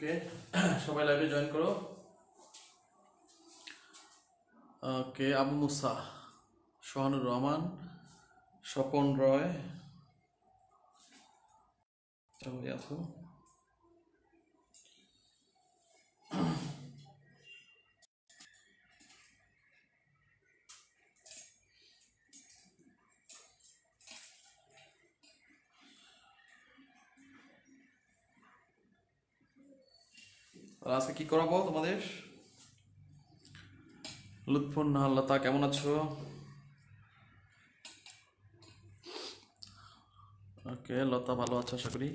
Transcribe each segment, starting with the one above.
ওকে সবাই লাইভে জয়েন করো। ওকে আবু মুসা, সোহানুর রহমান, স্বপন রয় সবাই আছো। আজকে কি করাবো তোমাদের? লুৎফুন নাহার লতা কেমন আছো? ওকে লতা ভালো আছো আশা করি।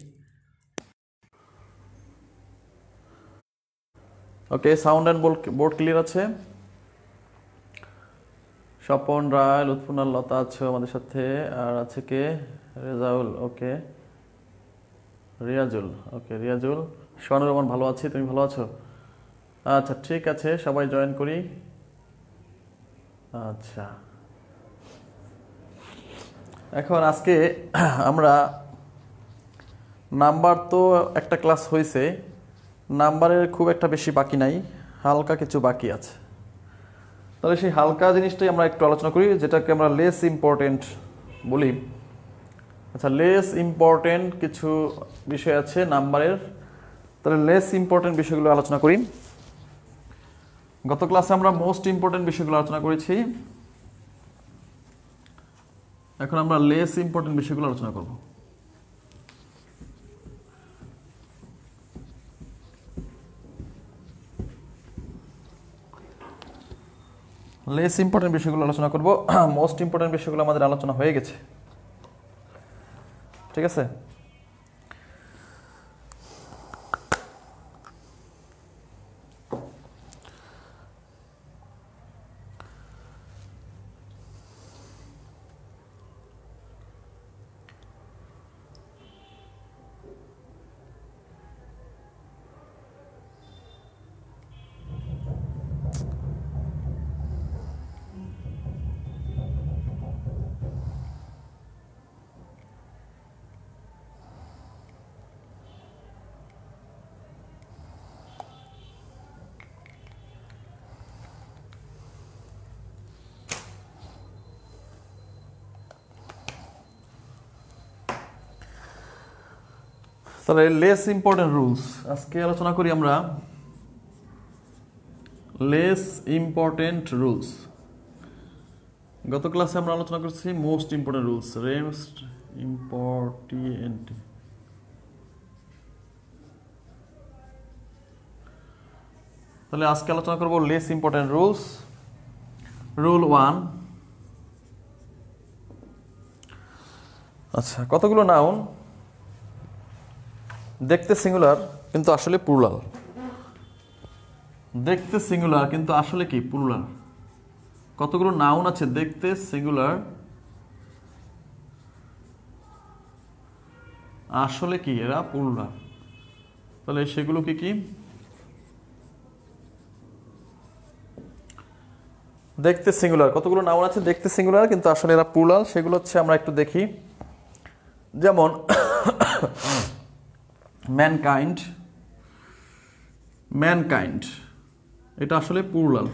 ওকে সাউন্ড অ্যান্ড বোর্ড ক্লিয়ার আছে? স্বপন রায়, লুৎফুন আর লতা আছো আমাদের সাথে। আর আছে কে? রেজাউল, ওকে রিয়াজুল, ওকে রিয়াজুল। সোহানুর রহমান ভালো আছি, তুমি ভালো আছো? আচ্ছা ঠিক আছে, সবাই জয়েন করি। আচ্ছা এখন আজকে আমরা নাম্বার তো একটা ক্লাস হয়েছে, নাম্বারের খুব একটা বেশি বাকি নাই, হালকা কিছু বাকি আছে। তাহলে সেই হালকা জিনিসটাই আমরা একটু আলোচনা করি, যেটাকে আমরা লেস ইম্পর্টেন্ট বলি। আচ্ছা লেস ইম্পর্টেন্ট কিছু বিষয় আছে নাম্বারের, তাহলে লেস ইম্পর্টেন্ট বিষয়গুলো আলোচনা করি। গত ক্লাসে আমরা মোস্ট ইম্পর্টেন্ট বিষয়গুলো আলোচনা করেছি, এখন আমরা লেস ইম্পর্টেন্ট বিষয়গুলো আলোচনা করব। লেস ইম্পর্টেন্ট বিষয়গুলো আলোচনা করব, মোস্ট ইম্পর্টেন্ট বিষয়গুলো আমাদের আলোচনা হয়ে গেছে, ঠিক আছে? তাহলে লেস ইম্পর্টেন্ট রুলস আজকে আলোচনা করি আমরা। লেস ইম্পর্টেন্ট রুলস, গত ক্লাসে আমরা আলোচনা করছি most important rules. Rest important, তাহলে আজকে আলোচনা করব লেস ইম্পর্টেন্ট রুলস। রুল 1, আচ্ছা কতগুলো নাউন দেখতে সিঙ্গুলার কিন্তু আসলে প্লুরাল। দেখতে সিঙ্গুলার কিন্তু আসলে কি প্লুরাল। কতগুলো নাউন আছে দেখতে সিঙ্গুলার, আসলে কি এরা প্লুরাল। তাহলে সেগুলো কি কি? দেখতে সিঙ্গুলার, কতগুলো নাউন আছে দেখতে সিঙ্গুলার কিন্তু আসলে এরা প্লুরাল, সেগুলো হচ্ছে আমরা একটু দেখি। যেমন ম্যানকাইন্ড, ম্যানকাইন্ড এটা আসলে প্লুরাল,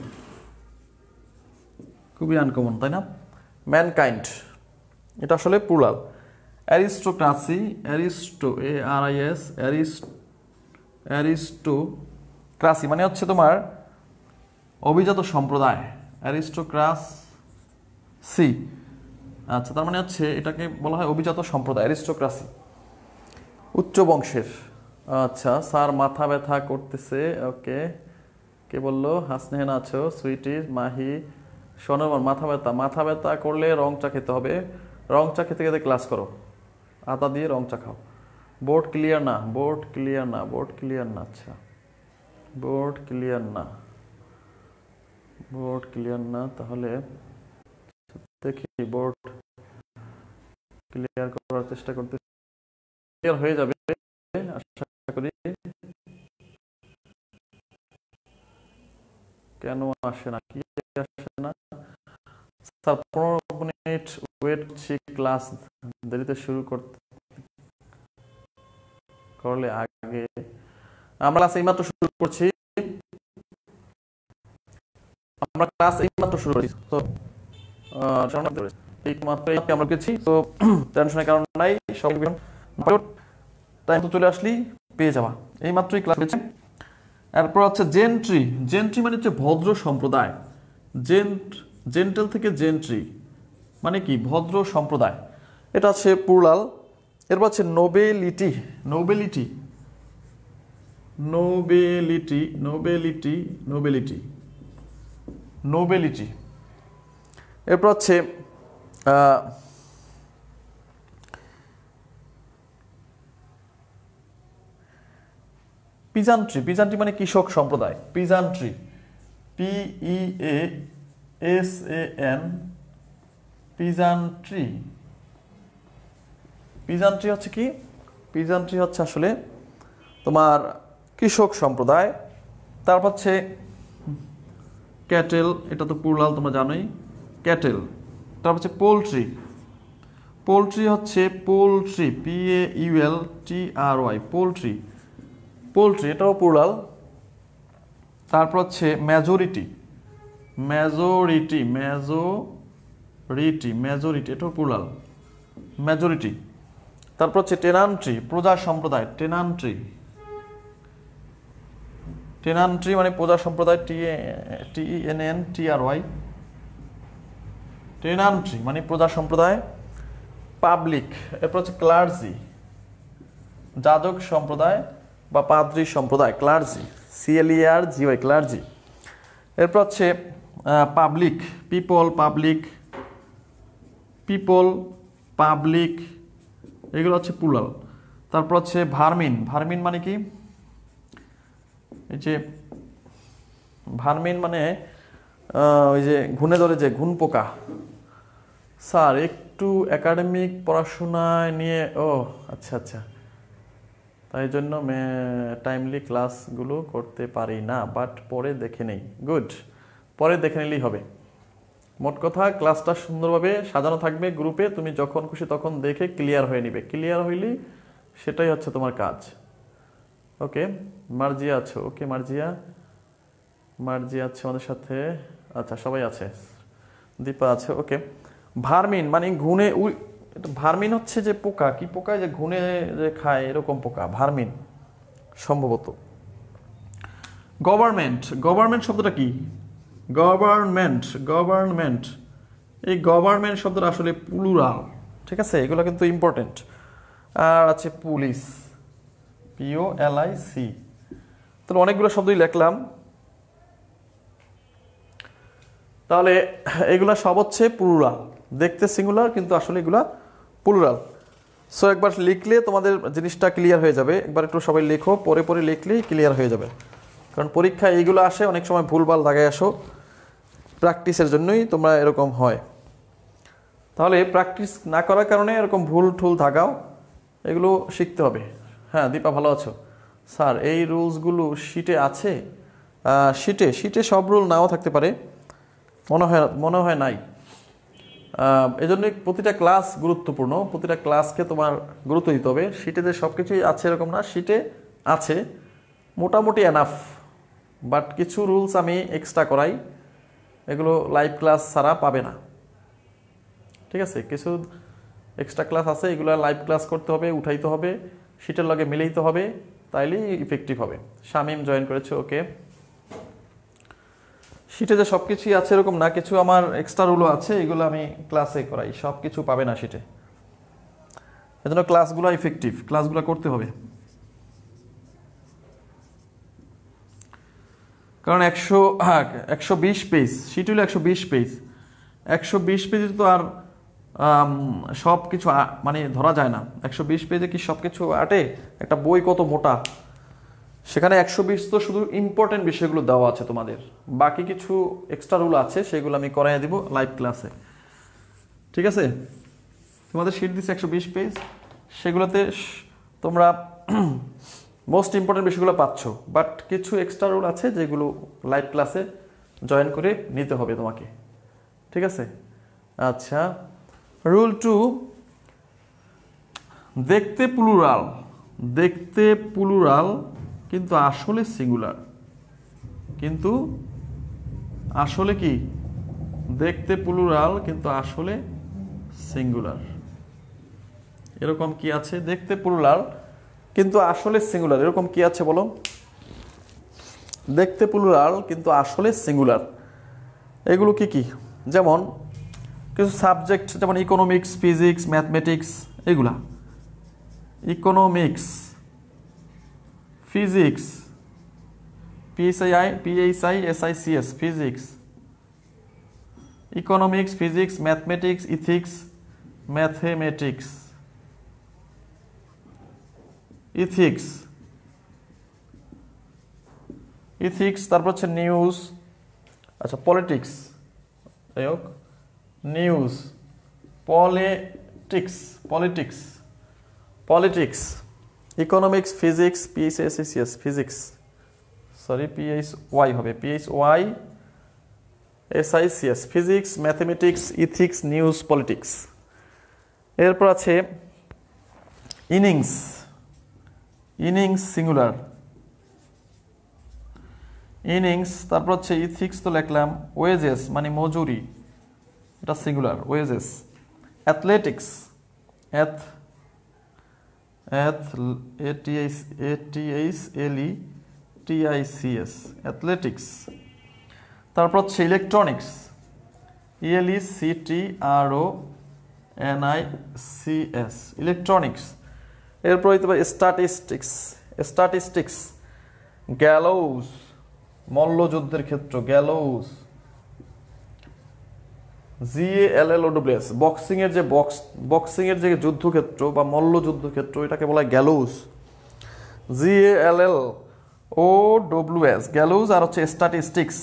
খুবই আনকমন তাই না? ম্যানকাইন্ড এটা আসলে প্লুরাল। অ্যারিস্টোক্রাসি, অ্যারিস্টো ARIS, অ্যারিস্টোক্রাসি মানে হচ্ছে তোমার অভিজাত সম্প্রদায়, অ্যারিস্টোক্রাসি। আচ্ছা তার মানে হচ্ছে এটাকে বলা হয় অভিজাত সম্প্রদায়, অ্যারিস্টোক্রাসি, উচ্চ বংশের। আচ্ছা স্যার মাথা ব্যথা করতেছে, ওকে কে বললো? হাসনেহেনা আছো, সুইটি, মাহি, সোনমান। মাথা ব্যথা, মাথা ব্যথা করলে রং চা খেতে হবে, রং চা খেতে খেতে ক্লাস করো, আদা দিয়ে রং চা খাও। বোর্ড ক্লিয়ার না, বোর্ড ক্লিয়ার না, বোর্ড ক্লিয়ার না। আচ্ছা বোর্ড ক্লিয়ার না, বোর্ড ক্লিয়ার না, তাহলে দেখি বোর্ড ক্লিয়ার করার চেষ্টা করতে, ক্লিয়ার হয়ে যাবে আশা করি। কেন আসে না, কি আসে না? স্যার 15 মিনিট ওয়েট করছি, ক্লাস দেরিতে শুরু করলে আগে। আমরা ক্লাস এইমাত্র শুরু করছি, তো আমরা গেছি, তো টেনশনের কারণ নাই, সব টাইম তো চলে আসলি পেয়ে যাবা, এই মাত্রই ক্লাস হয়েছে। এরপর হচ্ছে জেন্ট্রি। জেন্ট্রি মানে হচ্ছে ভদ্র সম্প্রদায়। জেন্টেল থেকে জেন্ট্রি মানে কি? ভদ্র সম্প্রদায়, এটা হচ্ছে প্লুরাল। এরপর হচ্ছে nobility. Nobility nobility nobility nobility nobility এরপর হচ্ছে পিজান্ট্রি। পিজান্ট্রি মানে কৃষক সম্প্রদায়। পিজান্ট্রি, PEASAN, পিজান্ট্রি। পিজান্ট্রি হচ্ছে কি? পিজান্ট্রি হচ্ছে আসলে তোমার কৃষক সম্প্রদায়। তারপর হচ্ছে ক্যাটেল, এটা তো প্লুরাল তোমরা জানোই, ক্যাটেল। তারপর হচ্ছে পোলট্রি। পোলট্রি হচ্ছে পোলট্রি, PAULTRY, পোলট্রি। পোলট্রি এটাও প্লুরাল। তারপর হচ্ছে মেজরিটি। মেজরিটি মেজরিটি মেজরিটি এটাও প্লুরাল, মেজরিটি। তারপর হচ্ছে টেনান্ট্রি, প্রজা সম্প্রদায়। টেনান্ট্রি, টেনান্ট্রি মানে প্রজা সম্প্রদায়, TENNTRY, টেনান্ট্রি মানে প্রজা সম্প্রদায়। পাবলিক। এরপর হচ্ছে ক্লার্জি, যাজক সম্প্রদায় বা পাদ্রী সম্প্রদায়, ক্লার্জি, CLERGY, ক্লার্জি। এরপর হচ্ছে public, people, public, people, public, এগুলো হচ্ছে প্লুরাল। তারপর হচ্ছে ভার্মিন। ভার্মিন মানে কি? এই যে ভার্মিন মানে ওই যে ঘুনে ধরে যে ঘুন পোকা। স্যার একটু একাডেমিক পড়াশোনায় নিয়ে, ও আচ্ছা আচ্ছা, তাই জন্য টাইমলি ক্লাসগুলো করতে পারি না, বাট পরে দেখে নেই। গুড, পরে দেখে নিলেই হবে। মোট কথা ক্লাসটা সুন্দরভাবে সাজানো থাকবে গ্রুপে, তুমি যখন খুশি তখন দেখে ক্লিয়ার হয়ে নিবে। ক্লিয়ার হইলেই সেটাই হচ্ছে তোমার কাজ। ওকে, মার্জিয়া আছো? ওকে মার্জিয়া, মার্জিয়া আছে আমাদের সাথে। আচ্ছা সবাই আছে, দীপা আছে। ওকে, ভার্মিন মানে ঘুনে, ভার্মিন হচ্ছে যে পোকা, কি পোকা? যে ঘুনে যে খায় এরকম পোকা, ভার্মিন সম্ভবত। গভর্নমেন্ট। গভর্নমেন্ট শব্দটা কি? গভর্নমেন্ট, গভর্নমেন্ট, এই গভর্নমেন্ট শব্দটা আসলে প্লুরাল, ঠিক আছে? এগুলো কিন্তু ইম্পর্টেন্ট। আর আছে পুলিশ, POLIC। তাহলে অনেকগুলো শব্দই লিখলাম। তাহলে এগুলা সব হচ্ছে প্লুরাল, দেখতে সিঙ্গুলার কিন্তু আসলে এগুলা প্লুরাল। সো একবার লিখলে তোমাদের জিনিসটা ক্লিয়ার হয়ে যাবে। একবার একটু সবাই লেখো, পরে পরে লিখলেই ক্লিয়ার হয়ে যাবে। কারণ পরীক্ষায় এইগুলো আসে, অনেক সময় ভুলভাল দাগায় আসো, প্র্যাকটিসের জন্যই তোমরা এরকম হয়। তাহলে প্র্যাকটিস না করার কারণে এরকম ভুল ঠুল থাকাও, এগুলো শিখতে হবে। হ্যাঁ দীপা ভালো আছো? স্যার এই রুলসগুলো শিটে আছে? শিটে সব রুল নাও থাকতে পারে, মনে হয় নাই। এজন্য প্রতিটা ক্লাস গুরুত্বপূর্ণ, প্রতিটা ক্লাসকে তোমার গুরুত্ব দিতে হবে। শিটে যে সব কিছুই আছে এরকম না, শিটে আছে মোটামুটি এনাফ, বাট কিছু রুলস আমি এক্সট্রা করাই, এগুলো লাইভ ক্লাস ছাড়া পাবে না, ঠিক আছে? কিছু এক্সট্রা ক্লাস আছে, এগুলো লাইভ ক্লাস করতে হবে, উঠাইতে হবে, শিটের লগে মিলাইতে হবে, তাইলেই ইফেক্টিভ হবে। শামিম জয়েন করেছে, ওকে। শিটে যে সব কিছুই আছে এরকম না, কিছু আমার এক্সট্রা রুলও আছে, এগুলো আমি ক্লাসে করাই, সব কিছু পাবে না শিটে। এজন্য ক্লাসগুলো ইফেক্টিভ, ক্লাসগুলো করতে হবে। কারণ 120 পেজ শিট হলো, 120 পেজ, 120 পেজে তো আর সব কিছু মানে ধরা যায় না। 120 পেজে কি সব কিছু আটে? একটা বই কত মোটা, সেখানে 120 তো শুধু ইম্পর্টেন্ট বিষয়গুলো দেওয়া আছে তোমাদের, বাকি কিছু এক্সট্রা রুল আছে, সেগুলো আমি করাই দিব লাইভ ক্লাসে, ঠিক আছে? তোমাদের শিট দিচ্ছে 120 পেজ, সেগুলোতে তোমরা মোস্ট ইম্পর্টেন্ট বিষয়গুলো পাচ্ছ, বাট কিছু এক্সট্রা রুল আছে যেগুলো লাইভ ক্লাসে জয়েন করে নিতে হবে তোমাকে, ঠিক আছে? আচ্ছা, রুল 2, দেখতে প্লুরাল। দেখতে প্লুরাল কিন্তু আসলে সিঙ্গুলার, কিন্তু আসলে কি দেখতে প্লুরাল কিন্তু আসলে সিঙ্গুলার। এরকম কি আছে? দেখতে প্লুরাল কিন্তু আসলে সিঙ্গুলার, এরকম কি আছে বলো? দেখতে প্লুরাল কিন্তু আসলে সিঙ্গুলার, এগুলো কি কি? যেমন কিছু সাবজেক্ট, যেমন ইকোনমিক্স, ফিজিক্স, ম্যাথমেটিক্স, এগুলা। Economics, physics, PHISICS, physics, economics, physics, mathematics, ethics, mathematics, ethics, ethics, তারপর হচ্ছে নিউজ, আচ্ছা পলিটিক্স, যাই হোক news, politics, politics, politics, economics, physics, PHISICS, physics, sorry PHY হবে, PHYSICS, physics, mathematics, ethics, news, politics. এরপর আছে innings, innings singular, innings. তারপর হচ্ছে ইথিক্স তো লিখলাম, ওয়েজেস মানে মজুরি, এটা singular, wages. Athletics, ATHLETICS, athletics. তারপর হচ্ছে ইলেকট্রনিক্স, ELECTRONICS, ইলেকট্রনিক্স। এরপর হইতে পারে স্ট্যাটিস্টিক্স, স্ট্যাটিস্টিক্স। গ্যালোউজ, মল্লযুদ্ধের ক্ষেত্র, গ্যালোউজ। GALLOWS, বক্সিং এর যে বক্সিং এর যে যুদ্ধক্ষেত্র বা মল্লযুদ্ধক্ষেত্র, এটাকে বলা হয় গ্যালোউজ। GALLOWS, গ্যালোউজ। আর হচ্ছে স্ট্যাটিস্টিক্স,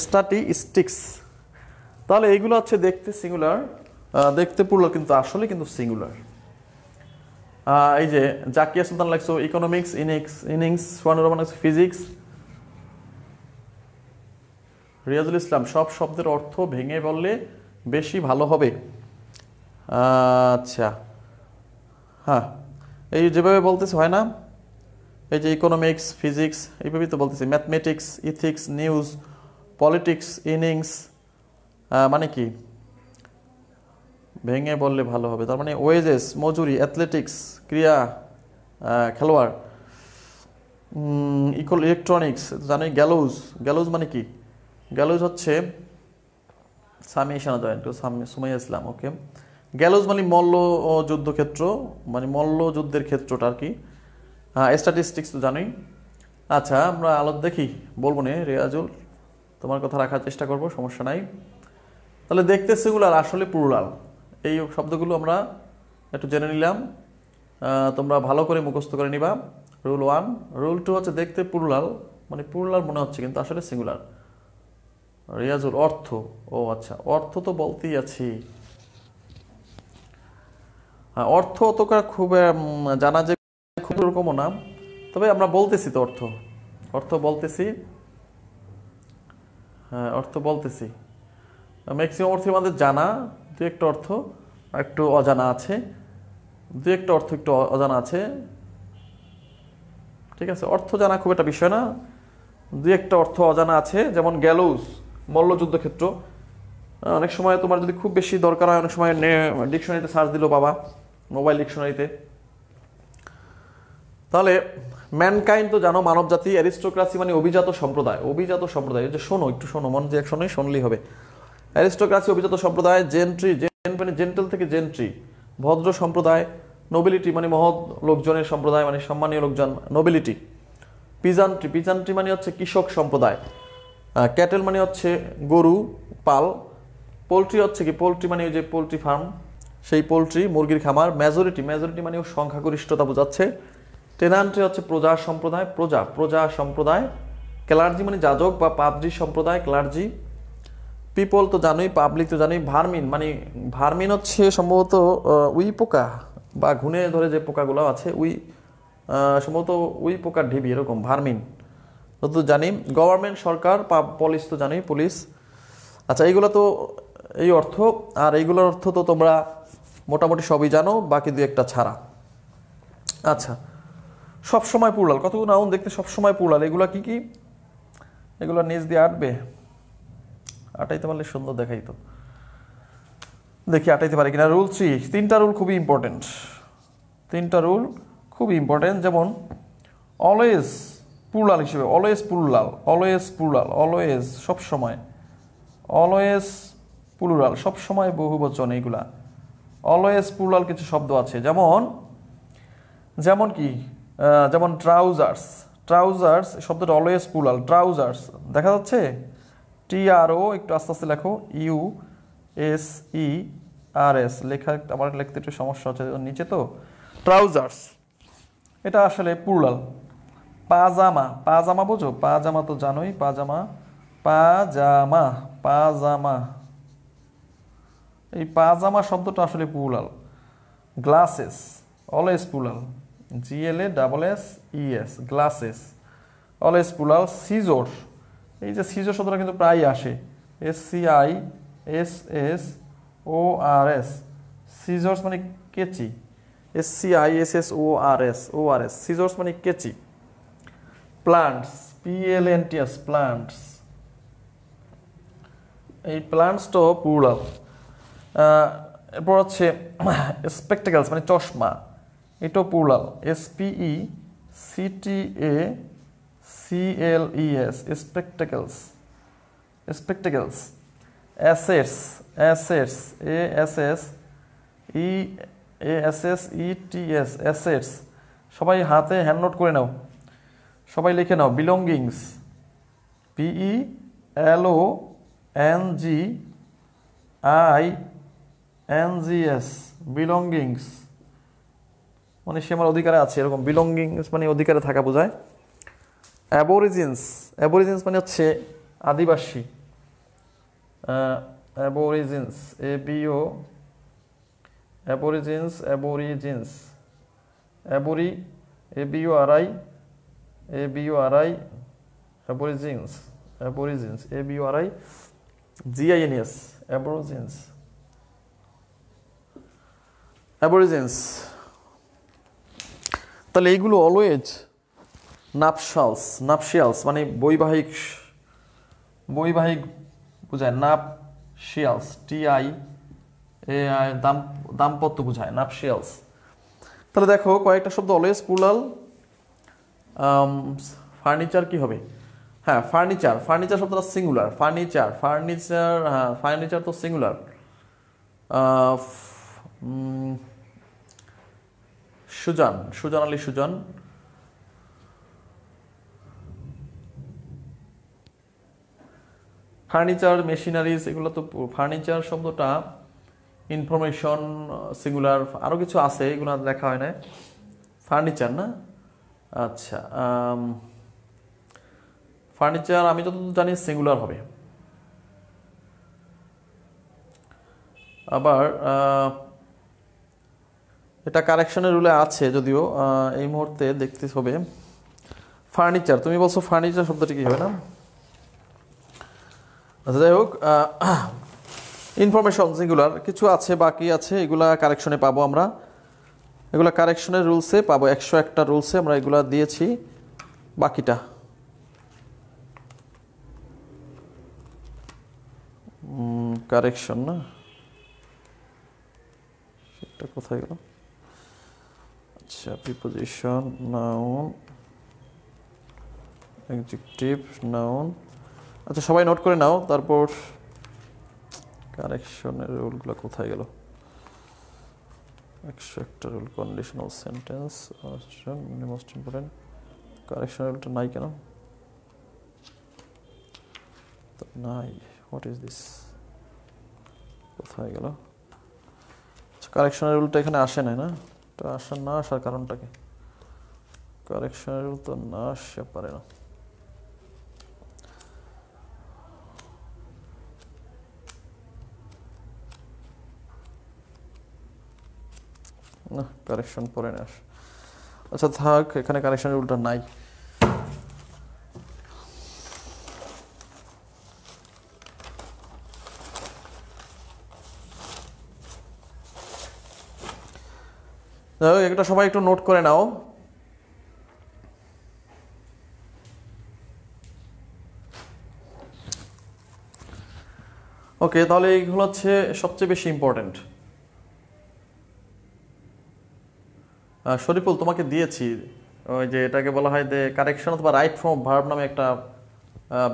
স্ট্যাটিস্টিক্স। তাহলে এইগুলো হচ্ছে দেখতে সিঙ্গুলার, দেখতে প্লুরাল কিন্তু আসলে কিন্তু সিঙ্গুলার। এই যে জাকিয়া সুলতান লাগছো economics, innings, Sohanur Rahman physics, Riazul Islam সব শব্দের অর্থ ভেঙে বললে বেশি ভালো হবে। আচ্ছা হ্যাঁ, এই যেভাবে বলতেছে হয় না, এই যে ইকোনমিক্স, ফিজিক্স, এইভাবেই তো বলতেছে। Mathematics, ethics, news, politics, innings, মানে কি ভেঙে বললে ভালো হবে, তার মানে ওয়েজেস মজুরি, অ্যাথলেটিক্স ক্রিয়া, খেলোয়াড়, ইলেকট্রনিক্স জানি। গ্যালোউজ, গ্যালোউজ মানে কি? গ্যালোউজ হচ্ছে সামি ইশানা জয়েন টু সুমাইয়া ইসলাম, ওকে। গ্যালোউজ মানে মল্ল যুদ্ধক্ষেত্র, মানে মল্ল যুদ্ধের ক্ষেত্রটা আর কি। স্ট্যাটিস্টিক্স তো জানোই। আচ্ছা আমরা আলো দেখি, বলবো না রিয়াজুল, তোমার কথা রাখার চেষ্টা করবো, সমস্যা নাই। তাহলে দেখতে সিঙ্গুলার আসলে প্লুরাল, এই শব্দগুলো আমরা একটু জেনে নিলাম, তোমরা ভালো করে মুখস্থ করে নিবা। রুল 1, রুল 2 হচ্ছে দেখতে প্লুরাল মানে প্লুরাল মনে হচ্ছে কিন্তু আসলে সিঙ্গুলার। রিয়াজুল অর্থ, ও আচ্ছা অর্থ তো বলতেই আছি, অর্থ অত খুব জানা যে খুব এরকমও না, তবে আমরা বলতেছি তো অর্থ, অর্থ বলতেছি, হ্যাঁ অর্থ বলতেছি। ম্যাক্সিমাম অর্থ আমাদের জানা, দু একটা অর্থ একটু অজানা আছে, দু একটা অর্থ একটু অজানা আছে, ঠিক আছে। অর্থ জানা খুব একটা বিষয় না, দু একটা অর্থ অজানা আছে। যেমন গ্যালোউজ মল্লযুদ্ধ ক্ষেত্র, অনেক সময় তোমার যদি খুব বেশি দরকার হয়, অনেক সময় ডিকশনারিতে সার্চ দিল বাবা, মোবাইল ডিকশনারিতে। তাহলে ম্যানকাইন্ড তো জানো, মানব জাতি। অ্যারিস্টোক্রাসি মানে অভিজাত সম্প্রদায়, অভিজাত সম্প্রদায়, যে শোনো একটু শোনো, মন যে একশোই শুনলেই হবে। অ্যারিস্টোক্রাসি অভিজাত সম্প্রদায়। জেন্ট্রি, মানে জেন্টেল থেকে জেন্ট্রি, ভদ্র সম্প্রদায়। নোবিলিটি মানে মহৎ লোকজনের সম্প্রদায়, মানে সম্মানীয় লোকজন, নোবিলিটি। পিজান্ট্রি, পিজান্ট্রি মানে হচ্ছে কৃষক সম্প্রদায়। ক্যাটেল মানে হচ্ছে গরু পাল। পোলট্রি হচ্ছে কি, পোলট্রি মানে ওই যে পোলট্রি ফার্ম, সেই পোলট্রি মুরগির খামার। মেজরিটি, মেজরিটি মানে সংখ্যাগরিষ্ঠতা বোঝাচ্ছে। টেনান্ট্রি হচ্ছে প্রজা সম্প্রদায়, প্রজা সম্প্রদায়। ক্লার্জি মানে যাজক বা পাদ্রী সম্প্রদায়, ক্লার্জি। পিপল তো জানোই, পাবলিক তো জানোই। ভার্মিন মানে, ভার্মিন হচ্ছে সম্ভবত উই পোকা বা ঘুনে ধরে যে পোকাগুলো আছে, সম্ভবত উই পোকার ঢিবি, এরকম ভার্মিন তো জানি। গভর্নমেন্ট সরকার, পুলিশ তো জানি, পুলিশ। আচ্ছা এইগুলো তো এই অর্থ, আর এইগুলোর অর্থ তো তোমরা মোটামুটি সবই জানো, বাকি দুই একটা ছাড়া। আচ্ছা, সব সময় প্লুরাল, কতগুলো নাউন দেখতে সব সময় প্লুরাল, এগুলা কি কি? এগুলো নিচ দিয়ে আটবে, আটাইতে পারলে সুন্দর দেখাইতো। দেখি আটাইতে পারি কিনা। রুল 3, তিনটা রুল খুবই ইম্পর্টেন্ট, তিনটা রুল খুবই ইম্পর্টেন্ট। যেমন অলওয়েজ প্লুরাল হিসেবে, always plural, always plural, always সব সময়, অলওয়েজ প্লুরাল সব সময় বহুবচন, এইগুলা অলওয়েজ প্লুরাল কিছু শব্দ আছে। যেমন যেমন কি, যেমন ট্রাউজার্স, ট্রাউজার্স শব্দটা অলওয়েজ প্লুরাল, ট্রাউজার্স দেখা যাচ্ছে, TRO একটু আস্তে আস্তে লেখো, USERS লেখা আমার লিখতে একটু সমস্যা হচ্ছে নিচে তো। ট্রাউজার্স এটা আসলে প্লুরাল। পাজামা, পাজামা বোঝো, পাজামা তো জানোই, পাজামা, পাজামা, পাজামা, এই পাজামা শব্দটা আসলে plural. Glasses always plural, GLASSES glasses always plural. Seizure, এই যে সিজর শব্দটা কিন্তু প্রায় আসে, SCISSORS, সিজর্স মানে কেচি, SCISSORS, সিজর্স মানে কেচি। প্লান্টস, PLNTS প্লান্টস, এই প্লান্টসটাও প্লুরাল। এরপর হচ্ছে স্পেকটেকলস মানে চশমা, এটাও plural, SPECTACLES spectacles, spectacles. Assets, assets, ASSETS assets, সবাই হাতে হ্যান্ড নোট করে নাও, সবাই লিখে নাও। বিলঙ্গিংস, BELONGINGS বিলঙ্গিংস মানে সে আমার অধিকারে আছে, এরকম বিলঙ্গিংস মানে অধিকারে থাকা বোঝায়। অ্যাবোরিজিনস, অ্যাবোরিজিনস মানে হচ্ছে আদিবাসী, অ্যাবোরিজিনস, ABO অ্যাবোরিজিনস, অ্যাবোরিজিনস, অ্যাবোরি, ABORI, অ্যাবোরিজিনস, অ্যাবোরিজিনস, ABORI GINS অ্যাবোরিজিনস, অ্যাবোরিজিনস। তাহলে এইগুলো অলওয়েজ। নাপশালস, নাপশিয়ালস মানে বৈবাহিক, বৈবাহিক বোঝায়, নাপশিয়ালস, TI দাম্পত্য বোঝায়, নাপশিয়ালস। তাহলে দেখো কয়েকটা শব্দ অলওয়েজ প্লুরাল। ফার্নিচার কি হবে? হ্যাঁ ফার্নিচার, ফার্নিচার শব্দটা সিঙ্গুলার, ফার্নিচার, ফার্নিচার, হ্যাঁ ফার্নিচার তো singular. Sujan, Sujan Ali Sujan, furniture, machineries এগুলো তো। ফার্নিচার শব্দটা ইনফরমেশন সিঙ্গুলার, আরও কিছু আছে এগুলো লেখা হয় না। ফার্নিচার না, আচ্ছা ফার্নিচার আমি যতদূর জানি সিঙ্গুলার হবে। আবার এটা কারেকশনের রুলে আছে যদিও, এই মুহূর্তে দেখতে হবে। ফার্নিচার তুমি বলছো, ফার্নিচার শব্দটি কি হবে না? আচ্ছা যাই হোক, ইনফরমেশন সিঙ্গুলার, কিছু আছে বাকি আছে, এগুলা কারেকশনে পাবো আমরা, এগুলা কারেকশনের রুলসে পাবো, 101টা রুলসে আমরা এগুলা দিয়েছি। বাকিটা কারেকশন না, সেটা কোথায় গেল? আচ্ছা প্রিপোজিশন, নাউন, অ্যাডজেক্টিভ, নাউন। আচ্ছা সবাই নোট করে নাও। তারপর কারেকশনের রুলগুলো কোথায় গেল? 101টা rule, conditional sentence, most important. কারেকশনের রুলটা নাই কেন? নাই, হোয়াট ইজ দিস, কোথায় গেল? কারেকশনের রুলটা এখানে আসে নাই না, এটা আসার না আসার কারণটা কি? কারেকশনের রুল তো না আসতে পারে না। না কারেকশন পরে না আস, আচ্ছা থাক, এখানে কারেকশনের রুলটা নাই। এটা সবাই একটু নোট করে নাও। ওকে, তাহলে এইগুলো হচ্ছে সবচেয়ে বেশি ইম্পর্টেন্ট। শরীফুল তোমাকে দিয়েছি ওই যে এটাকে বলা হয় যে কারেকশন অথবা রাইট ফর্ম ভার্ব নামে একটা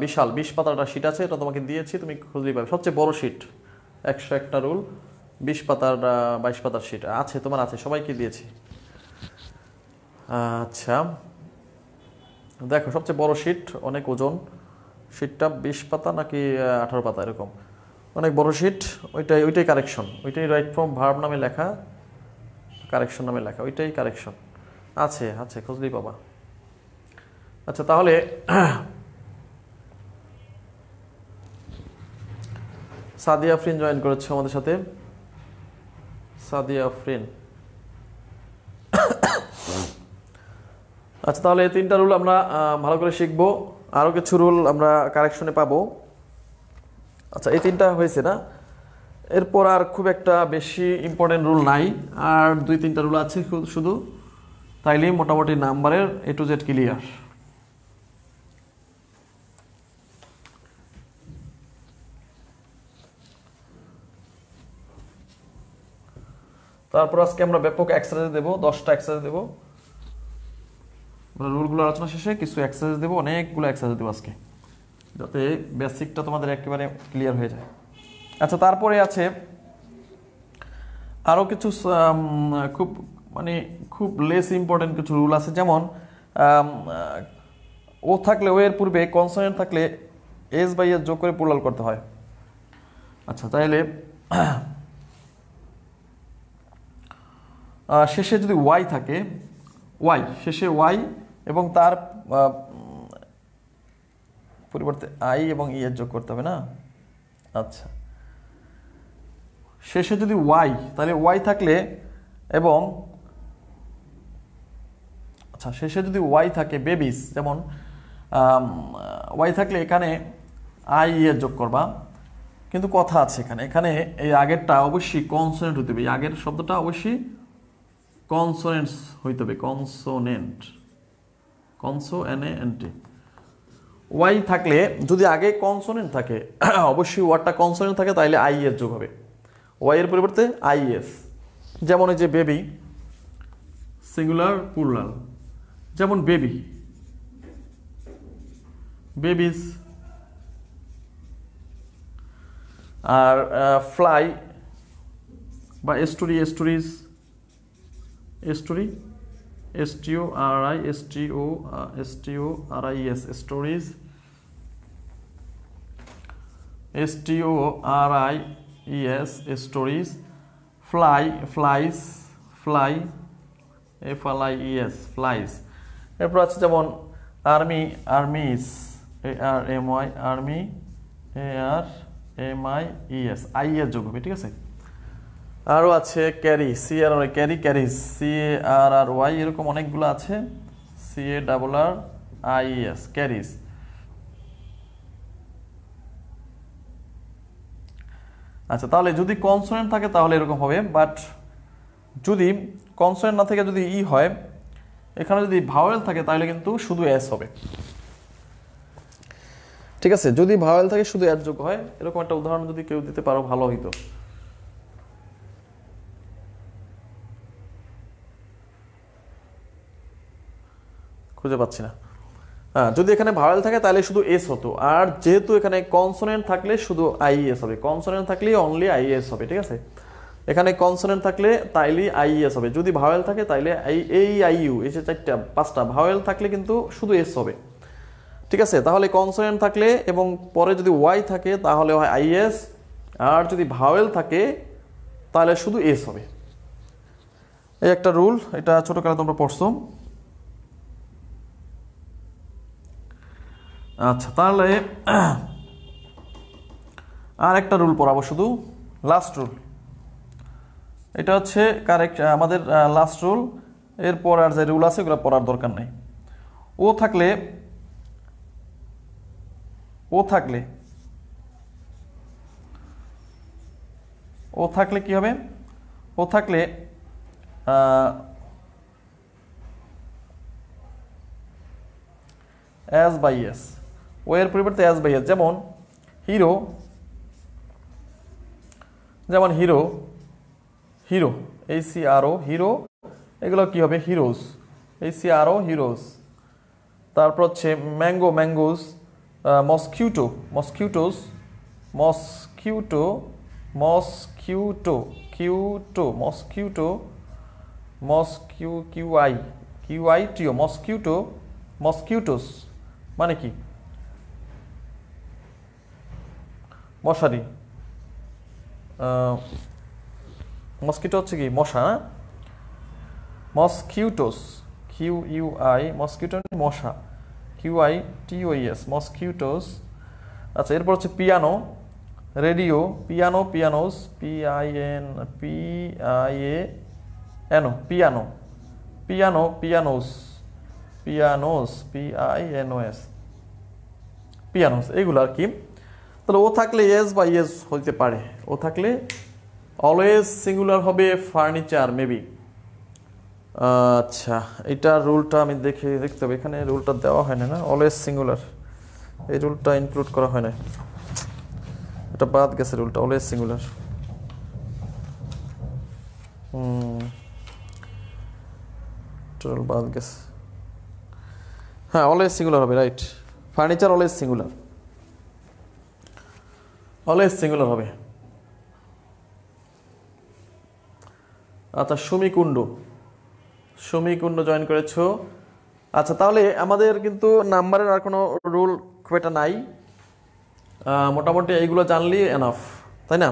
বিশাল 20 পাতার শিট আছে, এটা তোমাকে দিয়েছি, তুমি খুঁজেই পাবে। সবচেয়ে বড় শিট, 101টা রুল, 20 পাতার 22 পাতার শিট আছে, তোমার আছে, সবাইকে দিয়েছি। আচ্ছা দেখো, সবচেয়ে বড় শিট, অনেক ওজন শিটটা, 20 পাতা নাকি 18 পাতা এরকম, অনেক বড় শিট। ওইটাই কারেকশন, ওইটাই রাইট ফর্ম ভার্ব নামে লেখা, কারেকশন নামে লেখা, ওইটাই কারেকশন। আছে আছে, খুঁজলেই পাবা। আচ্ছা তাহলে সাদিয়া আফরিন জয়েন করেছে আমাদের সাথে। সাদিয়া আফরিন। আচ্ছা তাহলে এই 3টা রুল আমরা ভালো করে শিখবো, আরও কিছু রুল আমরা কারেকশনে পাবো। আচ্ছা এই 3টা হয়েছে না, এরপর আর খুব একটা বেশি ইম্পর্টেন্ট রুল নাই, আর 2-3টা রুল আছে শুধু, তাইলেই মোটামুটি নাম্বারের A to Z ক্লিয়ার। তারপর আজকে আমরা ব্যাপক এক্সারসাইজ দেবো, 10টা এক্সারসাইজ দেবো। রুলগুলো আলোচনা শেষে কিছু এক্সারসাইজ দেবো, অনেকগুলো এক্সারসাইজ দেবো আজকে, যাতে বেসিকটা তোমাদের একেবারে ক্লিয়ার হয়ে যায়। আচ্ছা তারপরে আছে আরও কিছু খুব লেস ইম্পর্টেন্ট কিছু রুল আছে, যেমন ও থাকলে, ও এর পূর্বে কনসোনেন্ট থাকলে এস বাই এস যোগ করে প্লুরাল করতে হয়। আচ্ছা তাহলে শেষে যদি ওয়াই থাকে, ওয়াই শেষে ওয়াই এবং তার পরিবর্তে আই এবং ই এর যোগ করতে হবে না। আচ্ছা শেষে যদি ওয়াই, তাহলে ওয়াই থাকলে এবং আচ্ছা শেষে যদি ওয়াই থাকে, বেবিস যেমন ওয়াই থাকলে এখানে আই এর যোগ করবা, কিন্তু কথা আছে এখানে, এখানে এই আগেরটা অবশ্যই কনসোনেন্ট হইতে হবে, এই আগের শব্দটা অবশ্যই কনসোনেন্টস হইতে হবে, কনসোনেন্ট, কনসোনেন্ট। ওয়াই থাকলে যদি আগে কনসোনেন্ট থাকে, অবশ্যই ওয়ার্ডটা কনসোনেন্ট থাকে, তাইলে আই এর যোগ হবে, ওয়াই এর পরিবর্তে আই এস। যেমন এই যে বেবি, সিঙ্গুলার প্লুরাল, যেমন বেবি, বেবিস। আর ফ্লাই বা story, stories, story, STORIES, stories, STORIES, stories. Fly, flies, fly, FLIES, flies. এরপর আছে যেমন army, armies, ARMY, army, ARMIES, I এর যোগ হবে, ঠিক আছে। আরও আছে carry, CRRY, carry, carries, CARRY, এরকম অনেকগুলো আছে, CARRIES, ক্যারিজ। আচ্ছা তাহলে যদি কনসোনেন্ট থাকে তাহলে এরকম হবে, বাট যদি কনসোনেন্ট না থেকে যদি ই হয়, এখানে যদি ভাওয়েল থাকে তাহলে কিন্তু শুধু এস হবে, ঠিক আছে। যদি ভাওয়েল থাকে শুধু এস যোগ হয়, এরকম একটা উদাহরণ যদি কেউ দিতে পারো ভালো হইতো। খুঁজে পাচ্ছি না। হ্যাঁ, যদি এখানে ভাওয়েল থাকে তাহলে শুধু এস হতো, আর যেহেতু এখানে কনসোনেন্ট থাকলে শুধু আইএস হবে, কনসোনেন্ট থাকলে অনলি আইএস হবে, ঠিক আছে। এখানে কনসোনেন্ট থাকলে তাইলে আইএস হবে, যদি ভাওয়েল থাকে তাইলে এই আইইউ, এই যে 4টা ভাওয়েল থাকলে কিন্তু শুধু এস হবে, ঠিক আছে। তাহলে কনসোনেন্ট থাকলে এবং পরে যদি ওয়াই থাকে তাহলে হয় আইএস, আর যদি ভাওয়েল থাকে তাহলে শুধু এস হবে। এই একটা রুল, এটা ছোটকালে তোমরা পড়ছো। আচ্ছা তাহলে আর একটা রুল পড়াবো, শুধু লাস্ট রুল, এটা হচ্ছে কারেক্ট আমাদের লাস্ট রুল। এরপর আর যে রুল আছে ওগুলো পড়ার দরকার নেই। ও থাকলে, ও থাকলে, ও থাকলে কি হবে, ও থাকলে অ্যাজ বাই এস, ও এর পরিবর্তে অ্যাজ বাই এস। যেমন হিরো, যেমন হিরো, হিরো ACRO হিরো, এগুলো কি হবে হিরোজ, ACRO হিরোজ। তারপর হচ্ছে mango mangoes, mosquito mosquitoes, mosquito mosquito কিউটো মসকিউটো কিউআইটিও মসকিউটো মসকিউটোস মানে কি মশারি, মসকিটো হচ্ছে কি মশা, মসকিউটোস QUI মসকিউটো মশা, QUITOS মসকিউটোস। আচ্ছা এরপর হচ্ছে piano, radio, piano pianos, PIANO piano, piano pianos, pianos PINOS pianos, এগুলো আর কি। তাহলে ও থাকলে এস বা ইয়েস হইতে পারে, ও থাকলে অলওয়েজ সিঙ্গুলার হবে ফার্নিচার মেবি। আচ্ছা এটা রুলটা আমি দেখতে হবে, এখানে রুলটা দেওয়া হয় না, অলওয়েজ সিঙ্গুলার, এই রুলটা ইনক্লুড করা হয় না, এটা বাদ গেছে রুলটা, অলওয়েজ সিঙ্গুলার। বাদ গেছে, হ্যাঁ অলওয়েজ সিঙ্গুলার হবে, right. Furniture always singular, always singular হবে। আচ্ছা সুমিকুণ্ড, সুমিকুণ্ড জয়েন করেছো। আচ্ছা তাহলে আমাদের কিন্তু নাম্বারের আর কোনো রুল খুব একটা নাই, মোটামুটি এইগুলো জানলেই এনাফ, তাই না?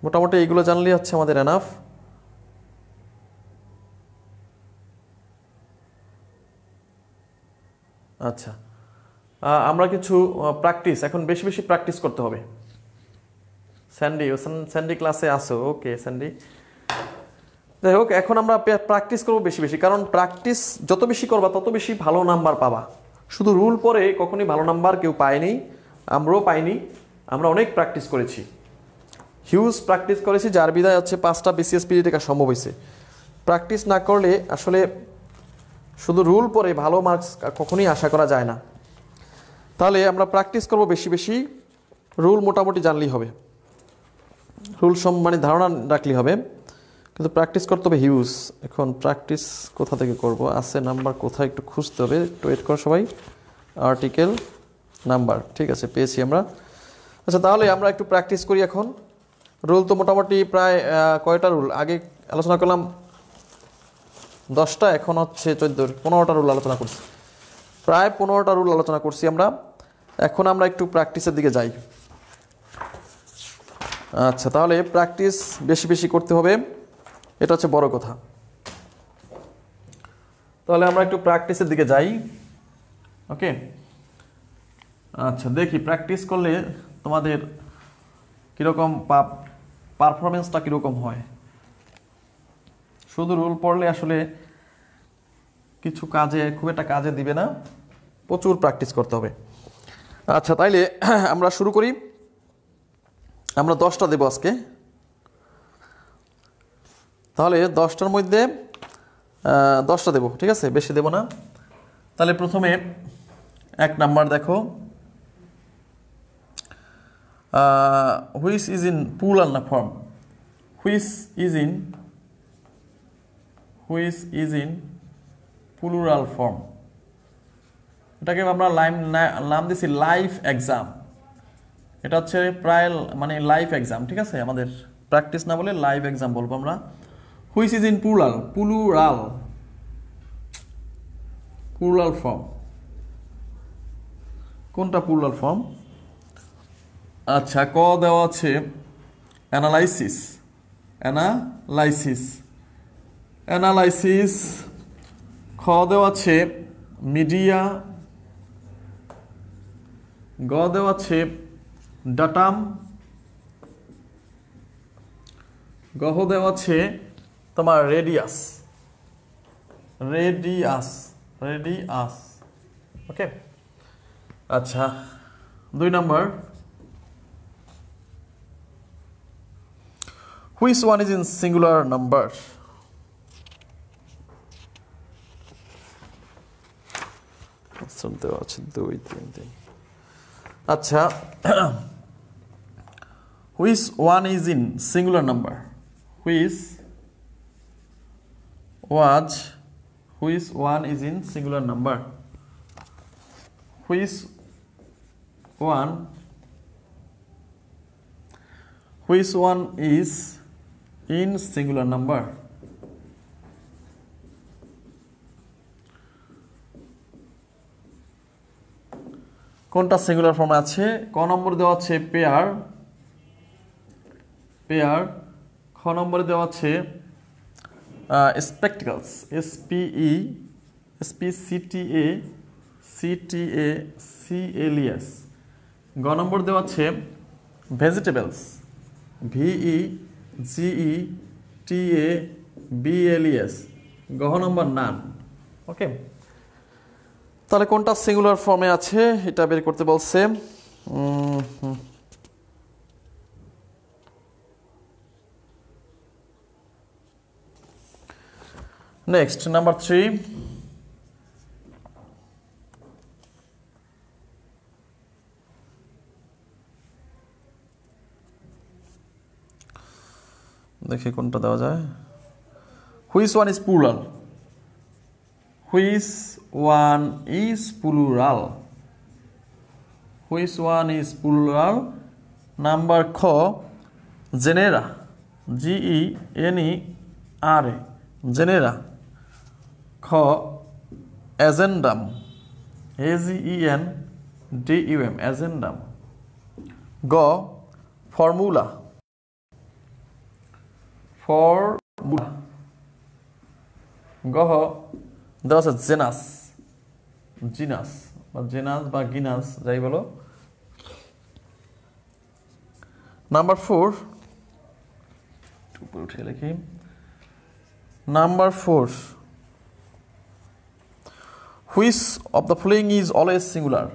মোটামুটি এইগুলো জানলেই হচ্ছে আমাদের এনাফ। আচ্ছা আমরা কিছু প্র্যাকটিস, এখন বেশি বেশি প্র্যাকটিস করতে হবে। স্যান্ডি, স্যান্ডি ক্লাসে আসো, ওকে স্যান্ডি। যাই হোক এখন আমরা প্র্যাকটিস করবো বেশি বেশি, কারণ প্র্যাকটিস যত বেশি করবা তত বেশি ভালো নাম্বার পাবা। শুধু রুল পরে কখনই ভালো নাম্বার কেউ পায়নি, আমরাও পাইনি, আমরা অনেক প্র্যাকটিস করেছি, হিউজ প্র্যাকটিস করেছি, যার বিধায় হচ্ছে 5টা BCS পিরিয়ড লেখা সম্ভব হয়েছে। প্র্যাকটিস না করলে আসলে শুধু রুল পরে ভালো মার্কস কখনোই আশা করা যায় না। তাহলে আমরা প্র্যাকটিস করব বেশি বেশি, রুল মোটামুটি জানলেই হবে, রুল মানে ধারণা রাখলেই হবে, কিন্তু প্র্যাকটিস করতে হবে হিউজ। এখন প্র্যাকটিস কোথা থেকে করব, আছে নাম্বার কোথায় একটু খুঁজতে হবে, একটু ওয়েট করো সবাই। আর্টিকেল নাম্বার, ঠিক আছে পেয়েছি আমরা। আচ্ছা তাহলে আমরা একটু প্র্যাকটিস করি এখন। রুল তো মোটামুটি প্রায় কয়টা রুল আগে আলোচনা করলাম, 10টা, এখন হচ্ছে 15টা রুল আলোচনা করছি, প্রায় 15টা রুল আলোচনা করছি আমরা। এখন আমরা একটু প্র্যাকটিসের দিকে যাই। আচ্ছা তাহলে প্র্যাকটিস বেশি বেশি করতে হবে, এটা হচ্ছে বড় কথা। তাহলে আমরা একটু প্র্যাকটিসের দিকে যাই, ওকে। আচ্ছা দেখি প্র্যাকটিস করলে তোমাদের কীরকম পারফরমেন্সটা কীরকম হয়। শুধু রুল পড়লে আসলে কিছু কাজে খুব একটা কাজে দিবে না, প্রচুর প্র্যাকটিস করতে হবে। আচ্ছা তাইলে আমরা শুরু করি। আমরা 10টা দেব আজকে, তাহলে 10টার মধ্যে 10টা দেব, ঠিক আছে, বেশি দেব না। তাহলে প্রথমে 1 নাম্বার দেখো, হুইচ ইজ ইন প্লুরাল না form, which is in plural form, এটাকে আমরা নাম দিছি লাইফ এক্সাম। এটা হচ্ছে প্রায় মানে লাইফ এক্সাম, ঠিক আছে, আমাদের প্র্যাকটিস না বলে লাইভ এক্সাম বলবো আমরা। Which is in plural, plural form, কোনটা প্লুরাল ফর্ম? আচ্ছা ক দেওয়া আছে অ্যানালাইসিস, খ দেওয়া আছে মিডিয়া, গ দেওয়া আছে ডাটাম, গহ দেওয়া আছে তোমার রেডিয়াস, ওকে। আচ্ছা 2 number, which one is in singular number, answer দেওয়া আছে 2 3 3। আচ্ছা, which one is in singular number? Which one is in singular number? Which one is in singular number? কোনটা সিঙ্গুলার ফর্মে আছে? ক নম্বরে দেওয়া আছে পেয়ার, খ নম্বরে দেওয়া আছে স্পেকটিকলস, SPECTACLES। গ নম্বর দেওয়া আছে ভেজিটেবলস, VEGETABLES। গহ নম্বর নান। ওকে, তাহলে কোনটা সিঙ্গুলার ফর্মে আছে এটা বের করতে বলছে। নেক্সট নাম্বার 3, দেখি কোনটা দেওয়া যায়। Which one is plural? Which one is plural? Number খ জেনেরা, GENERA, জেনেরা। খ অ্যাজেন্ডাম, AGENDUM, অ্যাজেন্ডাম। গ ফর্মুলা, গহ দেওয়া আছে জেনাস বা গিনাস, যাই বলো। নাম্বার 4, উপরে উঠে লিখি। Number 4, which of the following is always singular?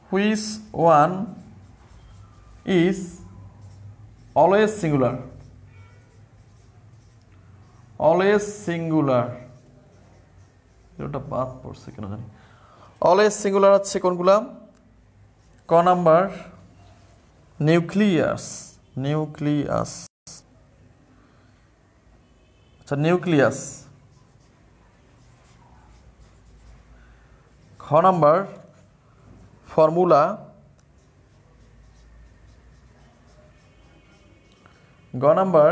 Which one is always singular? এটা বাদ পড়ছে কেন জানি। অলওয়েজ সিঙ্গুলার আছে কোনগুলা? ক নাম্বার নিউক্লিয়াস, আচ্ছা নিউক্লিয়াস। খ নাম্বার ফর্মুলা। গ নাম্বার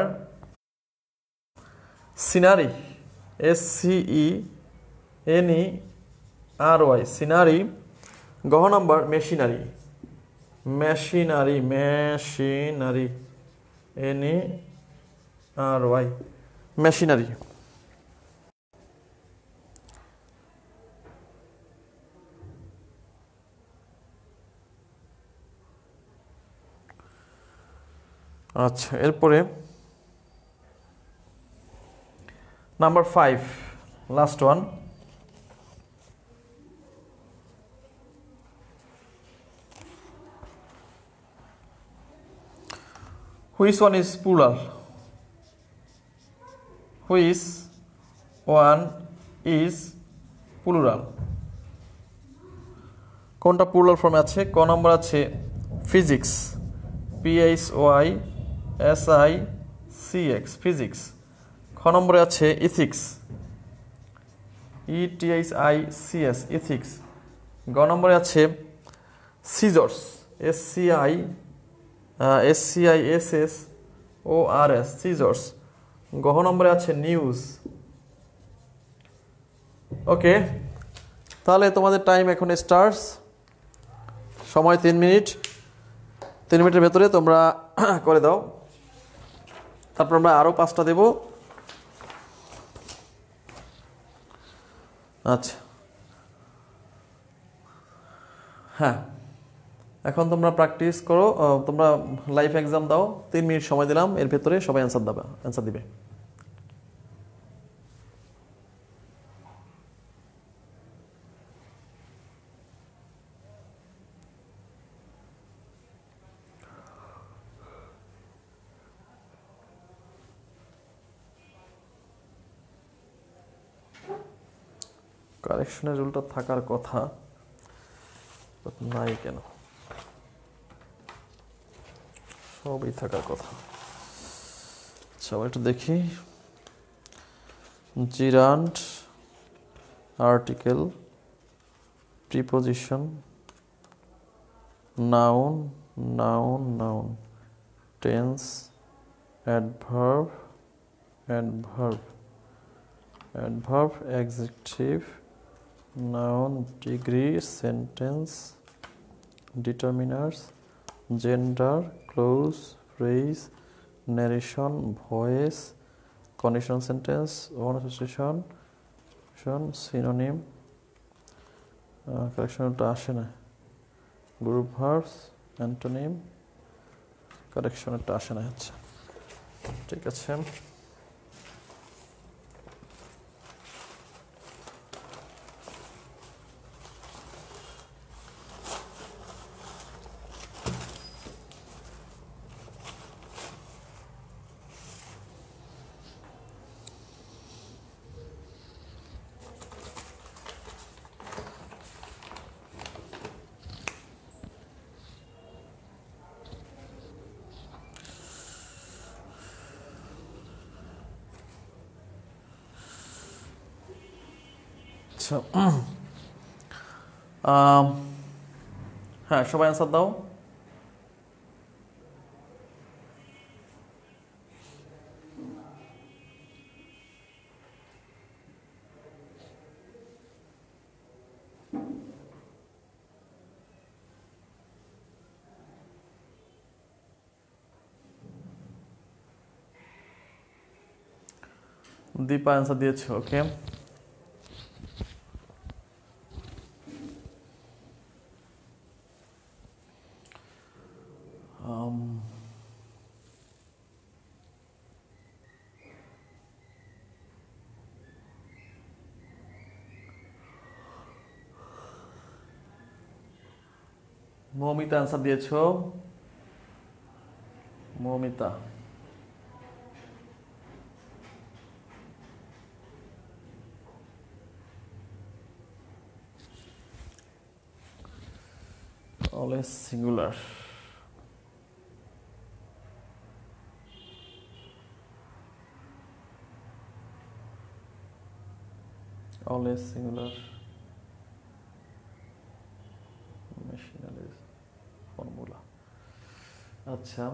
সিনারি, SCENERY, সিনারি। গহ নাম্বার মেশিনারি, NERY, মেশিনারি। আচ্ছা, এরপরে number 5, last one. Which one is plural? কোনটা প্লুরাল ফর্মে আছে? ক নম্বর আছে ফিজিক্স, PHYSICX, ফিজিক্স। খ নম্বরে আছে ইথিক্স, ETHICS, ইথিক্স। গ নম্বরে আছে সিজর্স, SCISSORS, সিজর্স। গহ নম্বরে আছে নিউজ। ওকে, তাহলে তোমাদের টাইম এখন স্টার্টস। সময় 3 মিনিট। 3 মিনিটের ভেতরে তোমরা করে দাও, তারপর আমরা আরও 5টা দেব। আচ্ছা, হ্যাঁ, এখন তোমরা প্র্যাকটিস করো। তোমরা লাইভ এক্সাম দাও। 3 মিনিট সময় দিলাম, এর ভেতরে সবাই অ্যান্সার দিবে। কারেকশনের রুলটা থাকার কথা, বাট নাই কেন? সবই থাকার কথা। আচ্ছা একটু দেখি। Gerund, article, preposition, noun, noun noun, tense, adverb, adverb, adverb, adjective, noun, degree, sentence, determiners, gender, clause, phrase, narration, voice, conditional sentence, one association, synonym, কারেকশনটা আসে না, গ্রুপ ভার্বস, অ্যান্টোনিম, কারেকশনটা আসে না। আচ্ছা ঠিক আছে। আচ্ছা হ্যাঁ সবাই অ্যান্সার দাও। দীপা অ্যান্সার দিয়েছে, ওকে। মৌমিতা অ্যান্সার দিয়েছ, Moumita. Always singular, always singular, machineries formula. আচ্ছা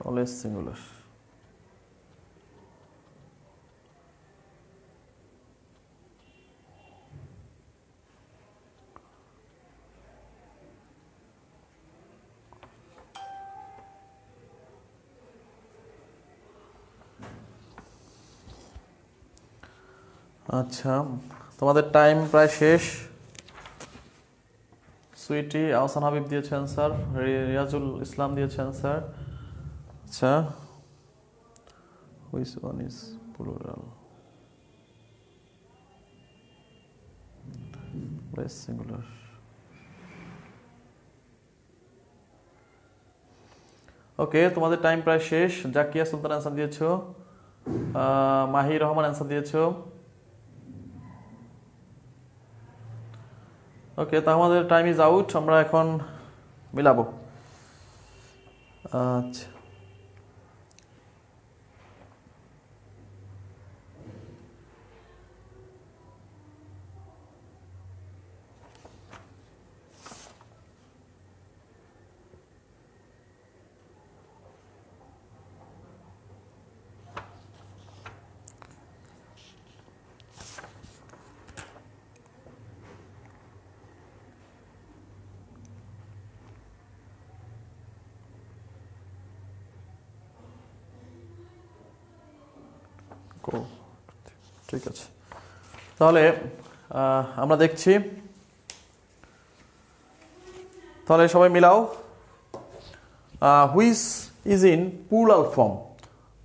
অলওয়েজ সিঙ্গুলার। আচ্ছা তোমাদের টাইম প্রায় শেষ। সুইটি, আহসান হাবিব দিয়েছেন স্যার, রিয়াজুল ইসলাম দিয়েছেন স্যার। আচ্ছা which one is plural? Always singular. Okay তোমাদের টাইম প্রায় শেষ। জাকিয়া সুলতান অ্যান্সার দিয়েছো, মাহি রহমান অ্যান্সার দিয়েছো। ওকে তা আমাদের টাইম ইজ আউট, আমরা এখন মিলাবো। আচ্ছা ঠিক আছে, তাহলে আমরা দেখছি, তাহলে সবাই মিলাও। Which is in plural form.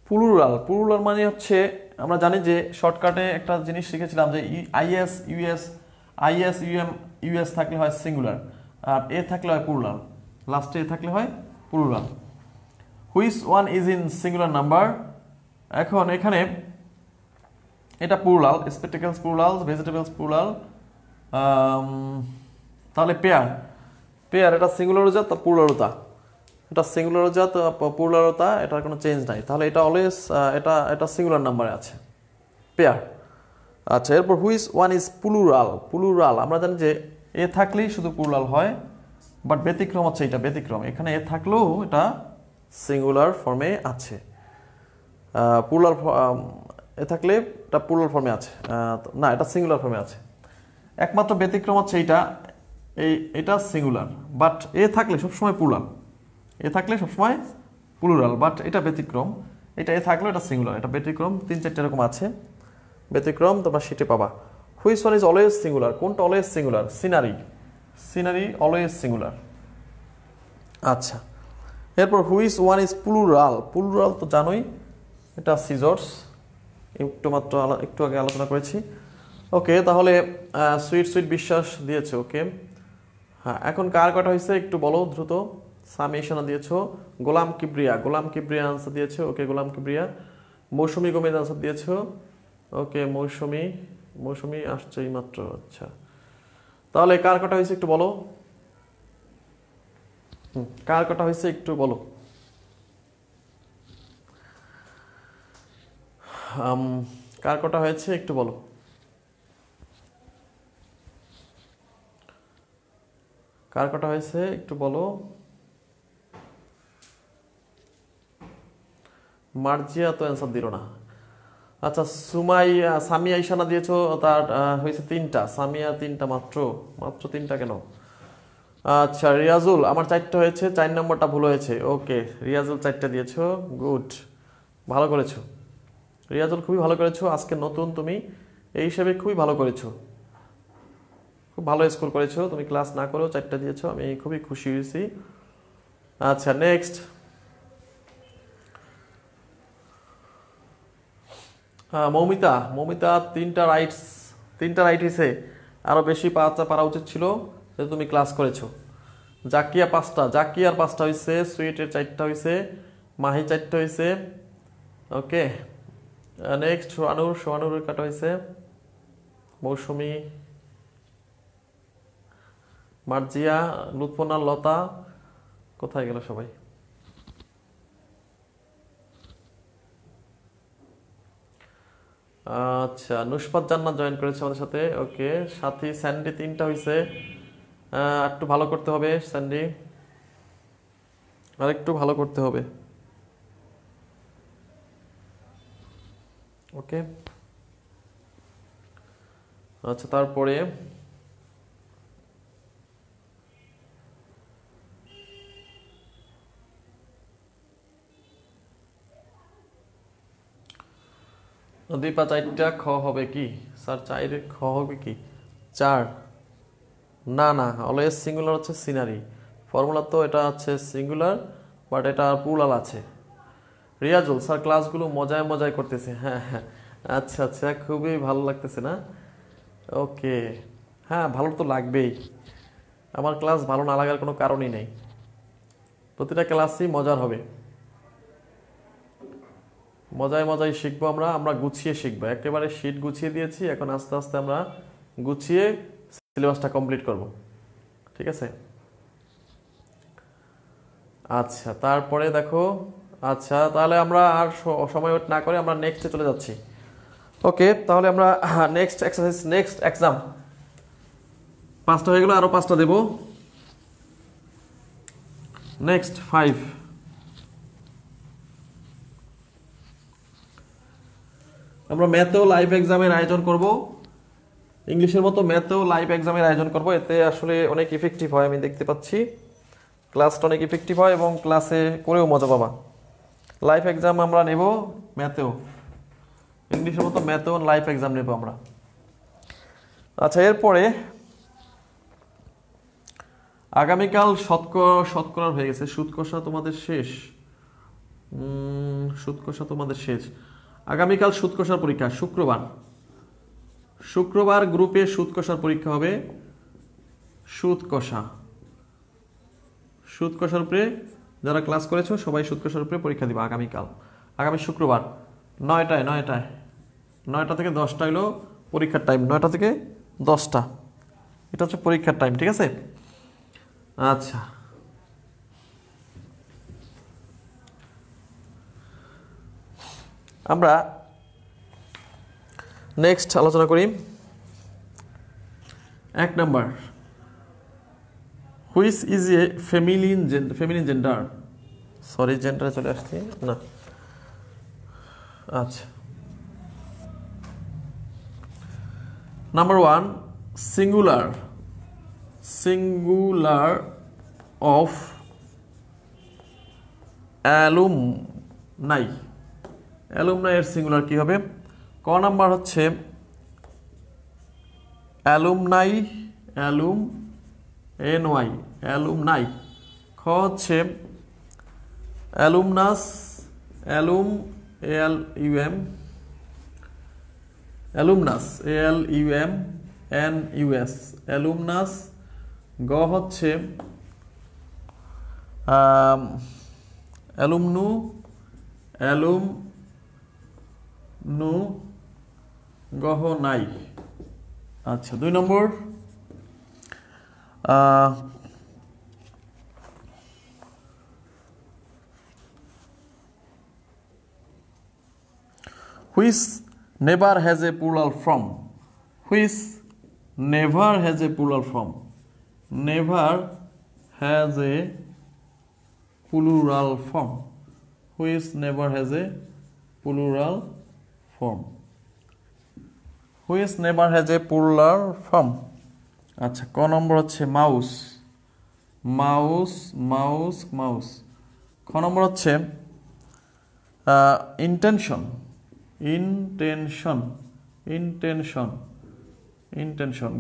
Plural মানে হচ্ছে, আমরা জানি যে শর্টকাটে একটা জিনিস শিখেছিলাম যে ইউএস থাকলে হয় সিঙ্গুলার, আর এ থাকলে হয় প্লুরাল, লাস্টে এ থাকলে হয় plural. Which one is in singular number. এখন এখানে এটা প্লুরাল, স্পেকটেকলস প্লুরাল, ভেজিটেবলস প্লুরাল, তাহলে পেয়ার এটা সিঙ্গুলারও তা প্লুরালতা, এটা সিঙ্গুলারও প্লুরালতা, এটার কোনো চেঞ্জ নাই, তাহলে এটা অলওয়েজ এটা সিঙ্গুলার নাম্বারে আছে, পেয়ার। আচ্ছা, এরপর হুইচ ওয়ান ইজ প্লুরাল, আমরা জানি যে এ থাকলেই শুধু প্লুরাল হয়, বাট ব্যতিক্রম হচ্ছে এটা, ব্যতিক্রম এখানে এ থাকলেও এটা সিঙ্গুলার ফর্মে আছে, প্লুরাল এ থাকলে এটা প্লুরাল ফর্মে আছে, না এটা সিঙ্গুলার ফর্মে আছে। একমাত্র ব্যতিক্রম হচ্ছে এটা সিঙ্গুলার, বাট এ থাকলে সবসময় প্লুরাল, এ থাকলে সবসময় প্লুরাল, বাট এটা ব্যতিক্রম, এটা এ থাকলেও এটা সিঙ্গুলার, এটা ব্যতিক্রম, 3-4 এরকম আছে ব্যতিক্রম, তোমরা সেটা পাবা। Which one is always singular, কোনটা always singular, scenery always singular. আচ্ছা, এরপর হুইচ ওয়ান ইজ প্লুরাল তো জানোই, এটা সিজর্স, একটু আগে আলোচনা করেছি। ওকে, তাহলে সুইট বিশ্বাস দিয়েছে, ওকে। হ্যাঁ, এখন কার কটা হয়েছে একটু বলো দ্রুত। সামি ইশানা দিয়েছো, গোলাম কিবরিয়া আনসার দিয়েছো, ওকে গোলাম কিবরিয়া। মৌসুমী গোমেদ আনসার দিয়েছো, ওকে মৌসুমী আসছে এই মাত্র। আচ্ছা, তাহলে কার কটা হয়েছে একটু বলো, কার কটা হয়েছে একটু বলো। কার কটা হয়েছে একটু বলো। কার কটা হয়েছে একটু বলো। মার্জিয়া তো অ্যান্সার দিল না। আচ্ছা, সামিয়া ইশানা দিয়েছো, তার হয়েছে 3টা, সামিয়া 3টা মাত্র 3টা কেন? আচ্ছা, রিয়াজুল আমার 4টা হয়েছে, 4 নম্বরটা ভুল হয়েছে, ওকে রিয়াজুল 4টা দিয়েছো, গুড, ভালো করেছো রিয়াজুল, খুবই ভালো করেছো, আজকে নতুন তুমি, এই হিসেবে খুবই ভালো করেছো, খুব ভালো স্কোর করেছো, তুমি ক্লাস না করেও 4টা দিয়েছো, আমি খুবই খুশি হয়েছি। আচ্ছা, নেক্সট মৌমিতা 3টা রাইট হয়েছে, আরো বেশি পারা উচিত ছিল, যেহেতু তুমি ক্লাস করেছো। জাকিয়ার 5টা হয়েছে, সুইটের 4টা হয়েছে, মাহি 4টা হয়েছে, ওকে। নেক্সট সোহানুরের কাটা হয়েছে, মৌসুমী, মার্জিয়া, লুৎফনা, লতা, কোথায় গেল সবাই? আচ্ছা, নুসপাত জান্নাত জয়েন করেছে আমাদের সাথে, ওকে। সাথী স্যান্ডি 3টা হয়েছে, একটু ভালো করতে হবে স্যান্ডি, আর একটু ভালো করতে হবে, ওকে। আচ্ছা, তারপরে দীপা 4টা, খ হবে কি স্যার? 4 খ হবে কি? 4 না অলওয়েজ সিঙ্গুলার হচ্ছে সিনারি, ফর্মুলা তো এটা হচ্ছে সিঙ্গুলার, বাট এটা প্লুরাল আছে। রিয়াজুল স্যার ক্লাসগুলো মজায় করতেছে, হ্যাঁ, আচ্ছা, খুবই ভালো লাগতেছে না? ওকে, হ্যাঁ ভালো তো লাগবেই, আমার ক্লাস ভালো না লাগার কোনো কারণই নেই, প্রতিটা ক্লাসই মজার হবে, মজায় শিখবো, আমরা গুছিয়ে শিখবো, একেবারে শিট গুছিয়ে দিয়েছি, এখন আস্তে আস্তে আমরা গুছিয়ে সিলেবাসটা কমপ্লিট করব, ঠিক আছে? আচ্ছা, তারপরে দেখো, আচ্ছা তাহলে আমরা আর সময় ওয়েট না করে আমরা নেক্সটে চলে যাচ্ছি, ওকে। তাহলে আমরা নেক্সট এক্সারসাইজ, নেক্সট এক্সাম, 5টা হয়ে গেল, আরো 5টা দেব, নেক্সট 5। আমরা ম্যাথেও লাইভ এক্সামের আয়োজন করব, ইংলিশের মতো ম্যাথেও লাইভ এক্সামের আয়োজন করব, এতে আসলে অনেক ইফেক্টিভ হয়, আমি দেখতে পাচ্ছি ক্লাসটা অনেক ইফেক্টিভ হয় এবং ক্লাসে করেও মজা পাবা। লাইভ এক্সাম আমরা নেব ম্যাথেও, ইংলিশের মতো ম্যাথও লাইফ এক্সাম নেব আমরা। আচ্ছা, এরপরে আগামীকাল শতকরা হয়ে গেছে, সুদ কষা তোমাদের শেষ। সুদ কষা তোমাদের শেষ। আগামীকাল সুদ কষার পরীক্ষা শুক্রবার গ্রুপে সুদ কষার পরীক্ষা হবে। সুদ কষার উপরে যারা ক্লাস করেছো সবাই সুদ কষার উপরে পরীক্ষা দিবা আগামীকাল, আগামী শুক্রবার 9টা থেকে 10টা হলো পরীক্ষার টাইম। 9টা থেকে 10টা এটা হচ্ছে পরীক্ষার টাইম, ঠিক আছে? আচ্ছা, আমরা নেক্সট আলোচনা করি। 1 number, which is a feminine gender. Sorry, জেন্ডারে চলে আসছি না। আচ্ছা, নাম্বার 1, সিঙ্গুলার অফ অ্যালুমনাই এর সিঙ্গুলার কি হবে? ক নাম্বার হচ্ছে অ্যালুমনাই, অ্যালুমনাই। খ হচ্ছে অ্যালুমনাস, অ্যালুমনাস। গ হচ্ছে অ্যালুমনু, গহ নাই। আচ্ছা, 2 নম্বর, which never has a plural form. Which never has a plural form. Never has a plural form. Which never has a plural form. Which never has a plural form. আচ্ছা, ক নম্বর হচ্ছে মাউস। খ নম্বর হচ্ছে ইন্টেনশন।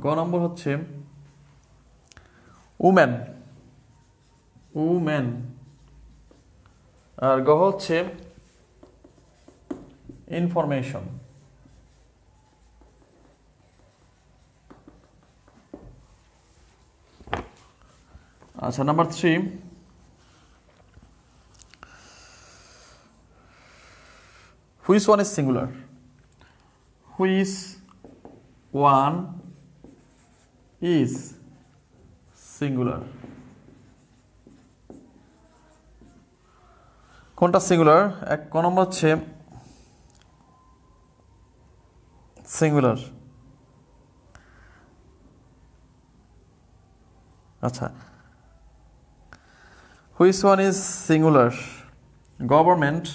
গ নম্বর হচ্ছে women. আর গ হচ্ছে information. আচ্ছা, number 3, which one is singular? Which one is singular? কোনটা সিঙ্গুলার? ক নম্বর হচ্ছে সিঙ্গুলার। আচ্ছা, which one is singular? Government।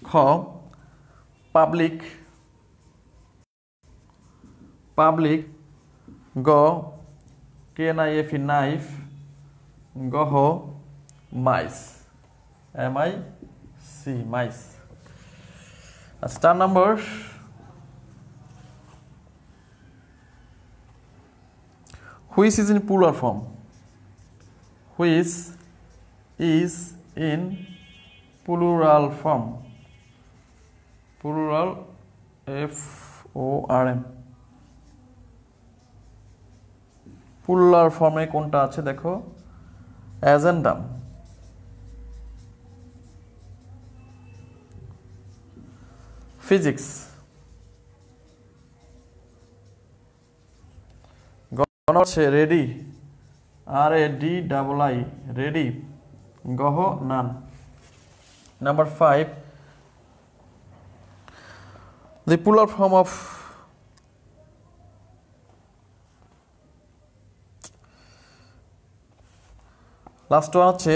খ পাবলিক। গ KNIF নাইফ। গহ মাইস, MIC মাইস। আচ্ছা, 4 নম্বর, which is in plural form? Which is in plural form? Plural, FORM। Plural ফর্মে কোনটা আছে দেখো? অ্যাজেন্ডাম। ফিজিক্স। হচ্ছে রেডি, RADII, রেডি। গহ নান। Number 5, the plural form of last one হচ্ছে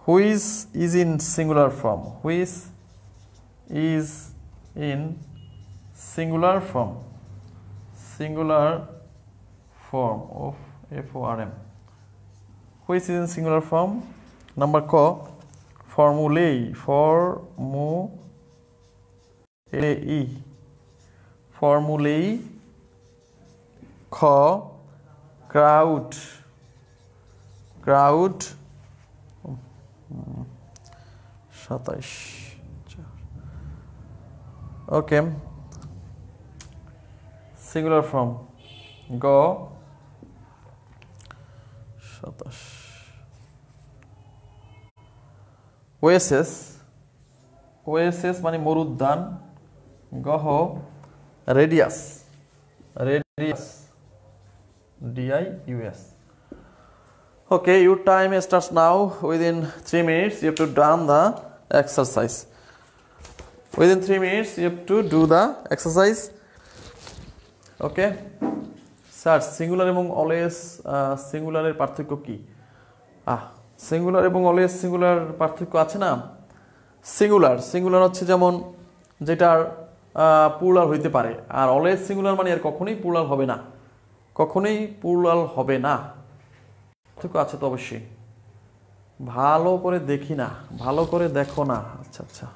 which is in singular form. Which is in singular form. Singular form of FORM। Which is in singular form? Number ক formulae, formulae, formulae. খ crowd, crowd 27। Okay, singular form গ 27। Oases, oases মানে মরুদ্যান। গহ radius, radius DIUS। Okay, your time starts now. Within 3 minutes you have to done the exercise. Within 3 minutes you have to do the exercise. Okay, sir singular এবং always সিঙ্গুলারের পার্থক্য কি? Singular এবং always singular পার্থক্য আছে না। Singular, singular হচ্ছে যেমন যেটার প্লুরাল হইতে পারে, আর অলওয়েজ সিঙ্গুলার মানে এর কখনোই প্লুরাল হবে না, কখনোই প্লুরাল হবে না। পার্থক্য আছে তো অবশ্যই। ভালো করে দেখি না, ভালো করে দেখো না। আচ্ছা আচ্ছা,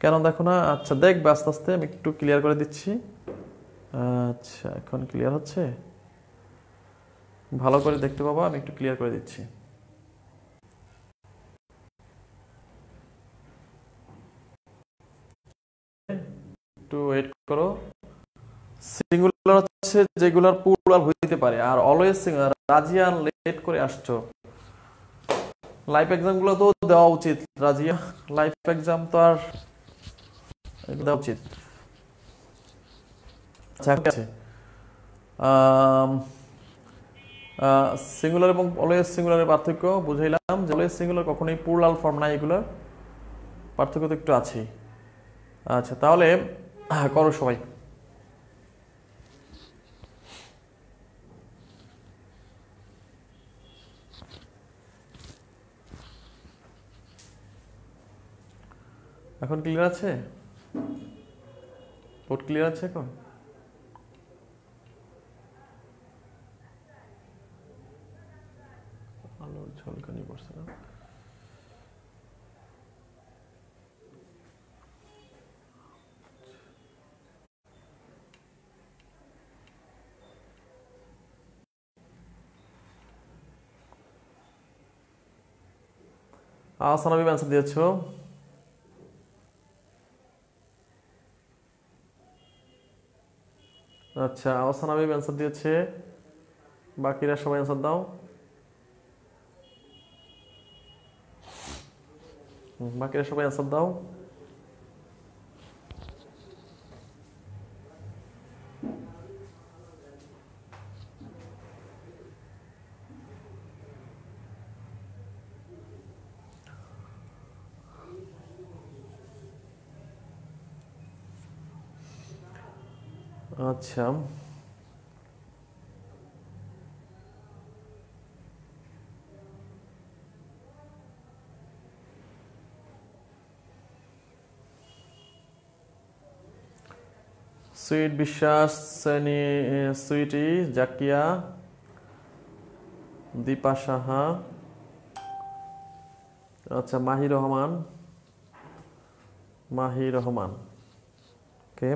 কেন দেখো না? আচ্ছা দেখবে আস্তে আস্তে, আমি একটু ক্লিয়ার করে দিচ্ছি। আচ্ছা এখন ক্লিয়ার হচ্ছে, ভালো করে দেখতে পাবো, আমি একটু ক্লিয়ার করে দিচ্ছি। একটু ওয়েট করো। সিঙ্গুলার হচ্ছে যেগুলোর প্লুরাল হইতে পারে, are always singular. Razia late করে আসছো, লাইফ এক্সাম গুলো তো দেওয়া উচিত রাজিয়া, লাইফ এক্সাম তো আর দেওয়া উচিত। আচ্ছা আছে, সিঙ্গুলার এবং অলওয়েজ সিঙ্গুলারের পার্থক্য বুঝাইলাম, যে অলওয়েজ সিঙ্গুলার কখনোই প্লুরাল ফর্ম না, এগুলোর পার্থক্য তো একটু আছেই। আচ্ছা তাহলে করো সবাই। এখন ক্লিয়ার আছে? বোর্ড ক্লিয়ার আছে এখন? আলোর ঝলকানি পড়ছে না? আসানাবি অ্যান্সার দিয়েছো। আচ্ছা আসানাবি অ্যান্সার দিয়েছে, বাকিরা সবাই অ্যান্সার দাও। বাকিরা সবাই অ্যান্সার দাও। আচ্ছা সুইট বিশ্বাস, সুইটি, জাকিয়া, দীপা সাহা, আচ্ছা মাহি রহমান, মাহি রহমান। ওকে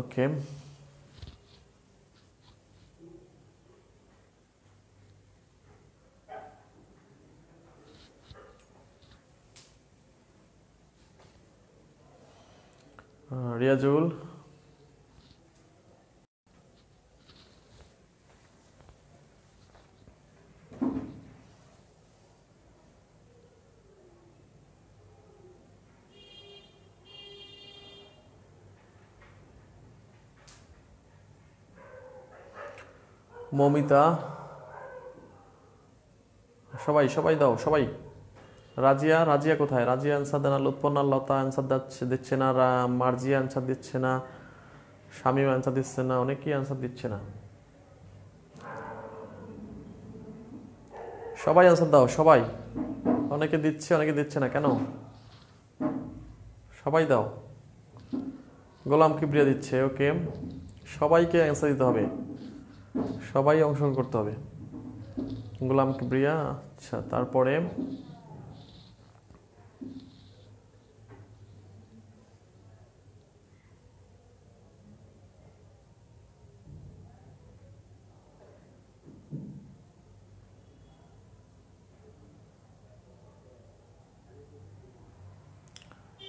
ওকে, রিয়াজুল, মমিতা, সবাই সবাই দাও সবাই। রাজিয়া, রাজিয়া কোথায়? রাজিয়া অ্যান্সার দেয় না। লুৎপন্না, লতা অ্যান্সার দিচ্ছে না। মার্জিয়া অ্যান্সার দিচ্ছে না। শামীম অ্যান্সার দিচ্ছে না। অনেকেই অ্যান্সার দিচ্ছে না। সবাই অ্যান্সার দাও সবাই। অনেকে দিচ্ছে, অনেকে দিচ্ছে না, কেন? সবাই দাও। গোলাম কিবরিয়া দিচ্ছে। ওকে, সবাইকে অ্যান্সার দিতে হবে। সবাই অংশগ্রহণ করতে হবে। গোলাম কিবরিয়া, আচ্ছা তারপরে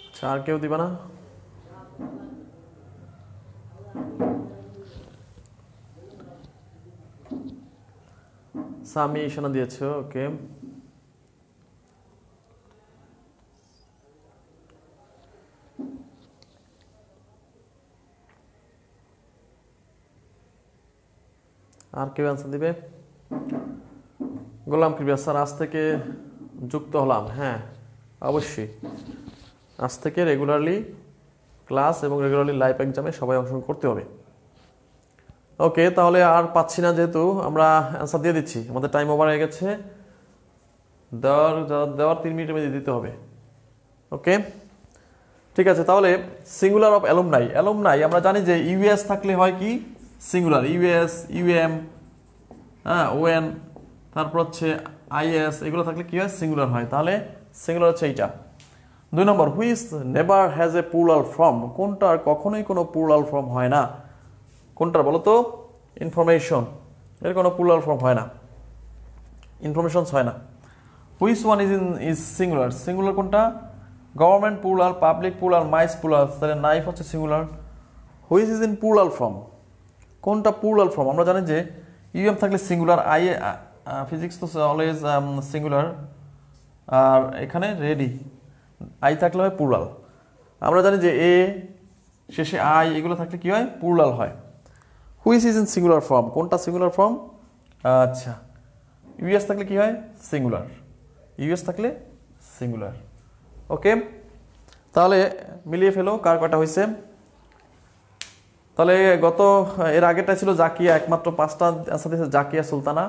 আচ্ছা আর কেউ দিবা না? সামি ইশানা দিয়েছো, ওকে। আর কেউ অ্যান্সার দিবে? গোলাম কিবরিয়া স্যার আজ থেকে যুক্ত হলাম। হ্যাঁ অবশ্যই, আজ থেকে রেগুলারলি ক্লাস এবং রেগুলারলি লাইভ এক্সামে সবাই অংশগ্রহণ করতে হবে। ওকে, তাহলে আর পাচ্ছি না, যেহেতু আমরা অ্যান্সার দিয়ে দিচ্ছি, আমাদের টাইম ওভার হয়ে গেছে। দেওয়ার 3 মিনিটের মধ্যে দিতে হবে। ওকে ঠিক আছে, তাহলে সিঙ্গুলার অফ অ্যালুমনাই। অ্যালুমনাই আমরা জানি যে ইউএস থাকলে হয় কি সিঙ্গুলার, ইউএস, ইউএম, হ্যাঁ ওএন, তারপর হচ্ছে আইএস, এগুলো থাকলে কি হয় সিঙ্গুলার হয়। তাহলে সিঙ্গুলার হচ্ছে এইটা। 2 number, which never has a plural form. কোনটার কখনোই কোনো প্লুরাল ফর্ম হয় না? কোনটার বলো তো? ইনফরমেশন, এর কোনো প্লুরাল ফর্ম হয় না, ইনফরমেশনস হয় না। Which one is singular, singular কোনটা? Government plural, public plural, mice plural. তাহলে নাইফ হচ্ছে singular. Which is in plural form, কোনটা প্লুরাল ফর্ম? আমরা জানি যে ইউএম থাকলে সিঙ্গুলার, আই ফিজিক্স তো অলওয়েজ সিঙ্গুলার, আর এখানে রেডি আই থাকলে হয় প্লুরাল। আমরা জানি যে এ শেষে আই এগুলো থাকলে কি হয় প্লুরাল হয়। Which is in singular form, কোনটা সিঙ্গুলার ফর্ম? আচ্ছা ইউএস থাকলে কি হয় সিঙ্গুলার, ইউএস থাকলে সিঙ্গুলার। ওকে, তাহলে মিলিয়ে ফেলো কার কটা হয়েছে। তাহলে এর আগেরটা ছিল জাকিয়া, একমাত্র 5টা অ্যান্সার দিয়েছে জাকিয়া সুলতানা।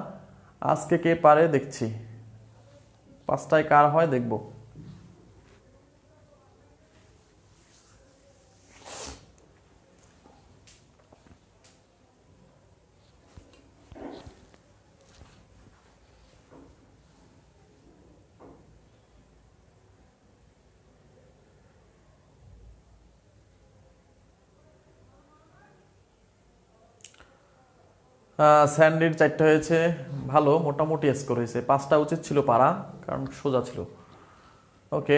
আজকে কে পারে দেখছি, 5টায় কার হয় দেখবো। স্যান্ডির 4টা হয়েছে, ভালো মোটামুটি স্কোর হয়েছে। 5টা উচিত ছিল পারা, কারণ সোজা ছিল। ওকে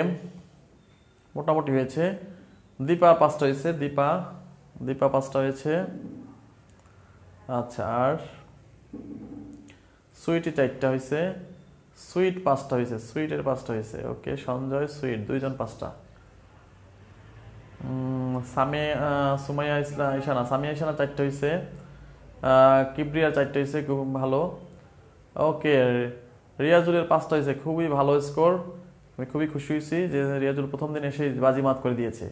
মোটামুটি হয়েছে। দীপা 5টা হয়েছে, দীপা 5টা হয়েছে। আচ্ছা আর সুইটি 4টা হয়েছে, সুইট 5টা হয়েছে, সুইটের 5টা হয়েছে। ওকে সঞ্জয় সুইট 2জন 5টা। সুমাইয়া ইশানা, সামিয়া ইশানা 4টা হয়েছে, কিবরিয়ার 4টা হয়েছে, খুব ভালো। ওকে রিয়াজুলের 5টা হয়েছে, খুবই ভালো স্কোর। আমি খুবই খুশি হয়েছি যে রিয়াজুল প্রথম দিন এসে বাজিমাত করে দিয়েছে।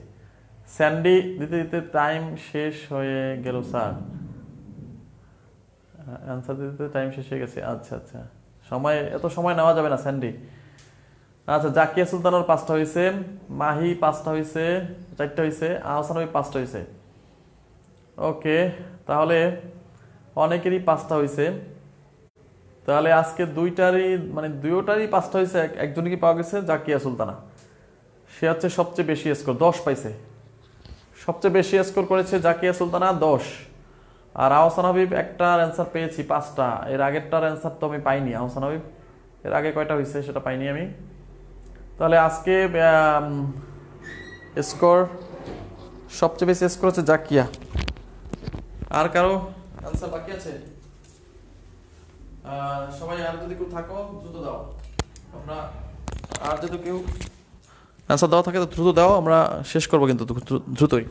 স্যান্ডি দিতে দিতে টাইম শেষ হয়ে গেল স্যার, অ্যান্সার দিতে দিতে টাইম শেষ হয়ে গেছে। আচ্ছা আচ্ছা, এত সময় নেওয়া যাবে না স্যান্ডি। আচ্ছা জাকিয়া সুলতানার 5টা হয়েছে, মাহি 5টা হয়েছে, 4টা হয়েছে, আহসানবী 5টা হয়েছে। ওকে তাহলে অনেকেরই 5টা হয়েছে। তাহলে আজকে দুইটারই 5টা হয়েছে, একজনই কি পাওয়া গেছে জাকিয়া সুলতানা, সে হচ্ছে সবচেয়ে বেশি স্কোর 10 পাইছে। সবচেয়ে বেশি স্কোর করেছে জাকিয়া সুলতানা 10। আর আহসান হাবিব একটার অ্যান্সার পেয়েছি 5টা, এর আগেরটার অ্যান্সার তো আমি পাইনি। আহসান হাবিব এর আগে কয়টা হয়েছে সেটা পাইনি আমি। তাহলে আজকে স্কোর সবচেয়ে বেশি স্কোর হচ্ছে জাকিয়া। আর কারো অ্যান্সার বাকি আছে? সবাই আর যদি কেউ থাকো দ্রুত দাও, আমরা আর যদি কেউ অ্যান্সার দেওয়া থাকে তো দ্রুত দাও, আমরা শেষ করবো কিন্তু দ্রুতই।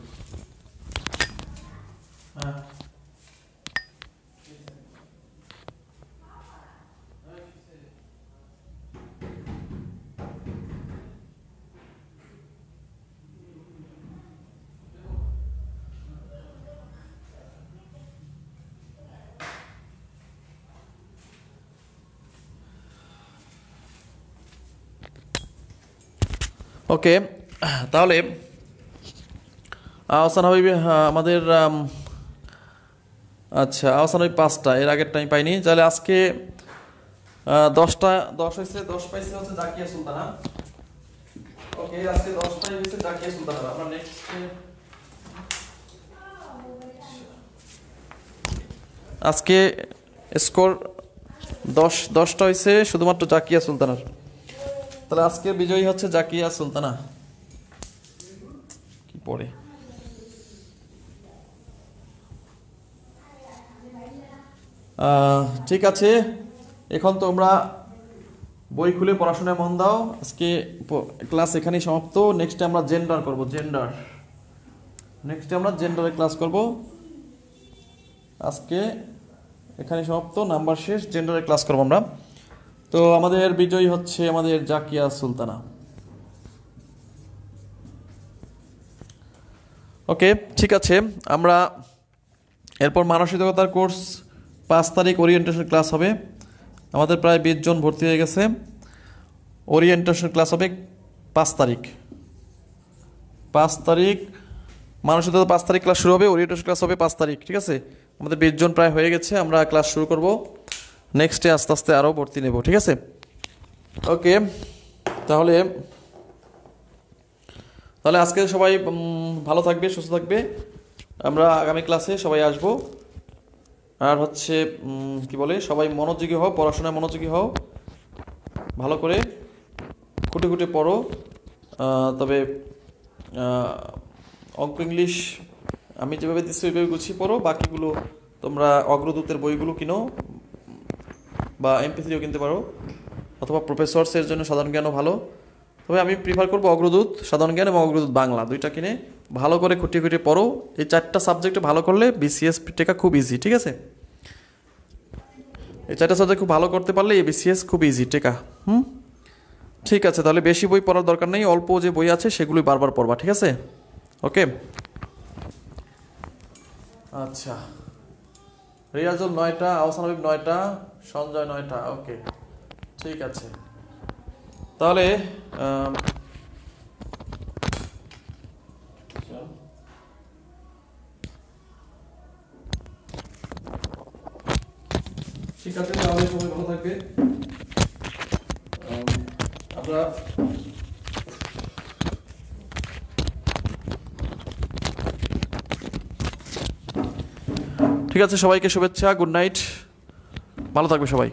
ওকে তাহলে আহসান হাবিব আমাদের আচ্ছা আহসান ওই 5টা, এর আগেরটা আমি পাইনি। তাহলে আজকে 10 হয়েছে, 10 পাইছে হচ্ছে জাকিয়া সুলতানা। ওকে, আজকে 10টাই হয়েছে জাকিয়া সুলতানা। আমরা নেক্সট আজকে স্কোর 10টা হয়েছে শুধুমাত্র জাকিয়া সুলতানার। তাহলে আজকে বিজয়ী হচ্ছে জাকিয়া সুলতানা। কি পড়ে ঠিক আছে, এখন তোমরা বই খুলে পড়াশোনায় মন দাও। আজকে ক্লাস এখানেই সমাপ্ত। নেক্সটে আমরা জেন্ডার করব, নেক্সটে আমরা জেন্ডারের ক্লাস করব। আজকে এখানে সমাপ্ত, নাম্বার শেষ, জেন্ডারের ক্লাস করব আমরা। তো আমাদের বিজয়ী হচ্ছে আমাদের জাকিয়া সুলতানা। ওকে ঠিক আছে, আমরা এরপর মানসিকতার কোর্স 5 তারিখ ওরিয়েন্টেশন ক্লাস হবে। আমাদের প্রায় 20 জন ভর্তি হয়ে গেছে। ওরিয়েন্টেশন ক্লাস হবে 5 তারিখ। 5 তারিখ মানসিকতা, 5 তারিখ ক্লাস শুরু হবে। ওরিয়েন্টেশন ক্লাস হবে 5 তারিখ, ঠিক আছে। আমাদের 20 জন প্রায় হয়ে গেছে, আমরা ক্লাস শুরু করব। নেক্সটে আস্তে আস্তে আরও ভর্তি নেব, ঠিক আছে। ওকে, তাহলে আজকে সবাই ভালো থাকবে, সুস্থ থাকবে। আমরা আগামী ক্লাসে সবাই আসব। আর হচ্ছে কি বলে, সবাই মনোযোগী হও, পড়াশোনায় মনোযোগী হও, ভালো করে খুঁটে খুঁটে পড়ো। তবে অঙ্ক ইংলিশ আমি যেভাবে দিচ্ছি ওইভাবে গুছিয়ে পড়ো। বাকিগুলো তোমরা অগ্রদূতের বইগুলো কিনো বা MP3ও কিনতে পারো, অথবা প্রফেসরসের জন্য সাধারণ জ্ঞানও ভালো। তবে আমি প্রিফার করবো অগ্রদূত সাধারণ জ্ঞান এবং অগ্রদূত বাংলা, দুইটা কিনে ভালো করে খুঁটিয়ে খুঁটিয়ে পড়ো। এই 4টা সাবজেক্টে ভালো করলে BCS টেকা খুব ইজি, ঠিক আছে। এই 4টা সাবজেক্ট খুব ভালো করতে পারলে এই BCS খুব ইজি টেকা। ঠিক আছে, তাহলে বেশি বই পড়ার দরকার নেই, অল্প যে বই আছে সেগুলোই বারবার পড়বা, ঠিক আছে। ওকে, আচ্ছা, রিয়াজুল 9টা, আহসান হাবিব 9টা, সঞ্জয় 9টা। ওকে ঠিক আছে, তাহলে ঠিক আছে, তাহলে সবাই ভালো থাকবে। আমরা ঠিক আছে, সবাইকে শুভেচ্ছা, গুড নাইট, ভালো থাকবে সবাই।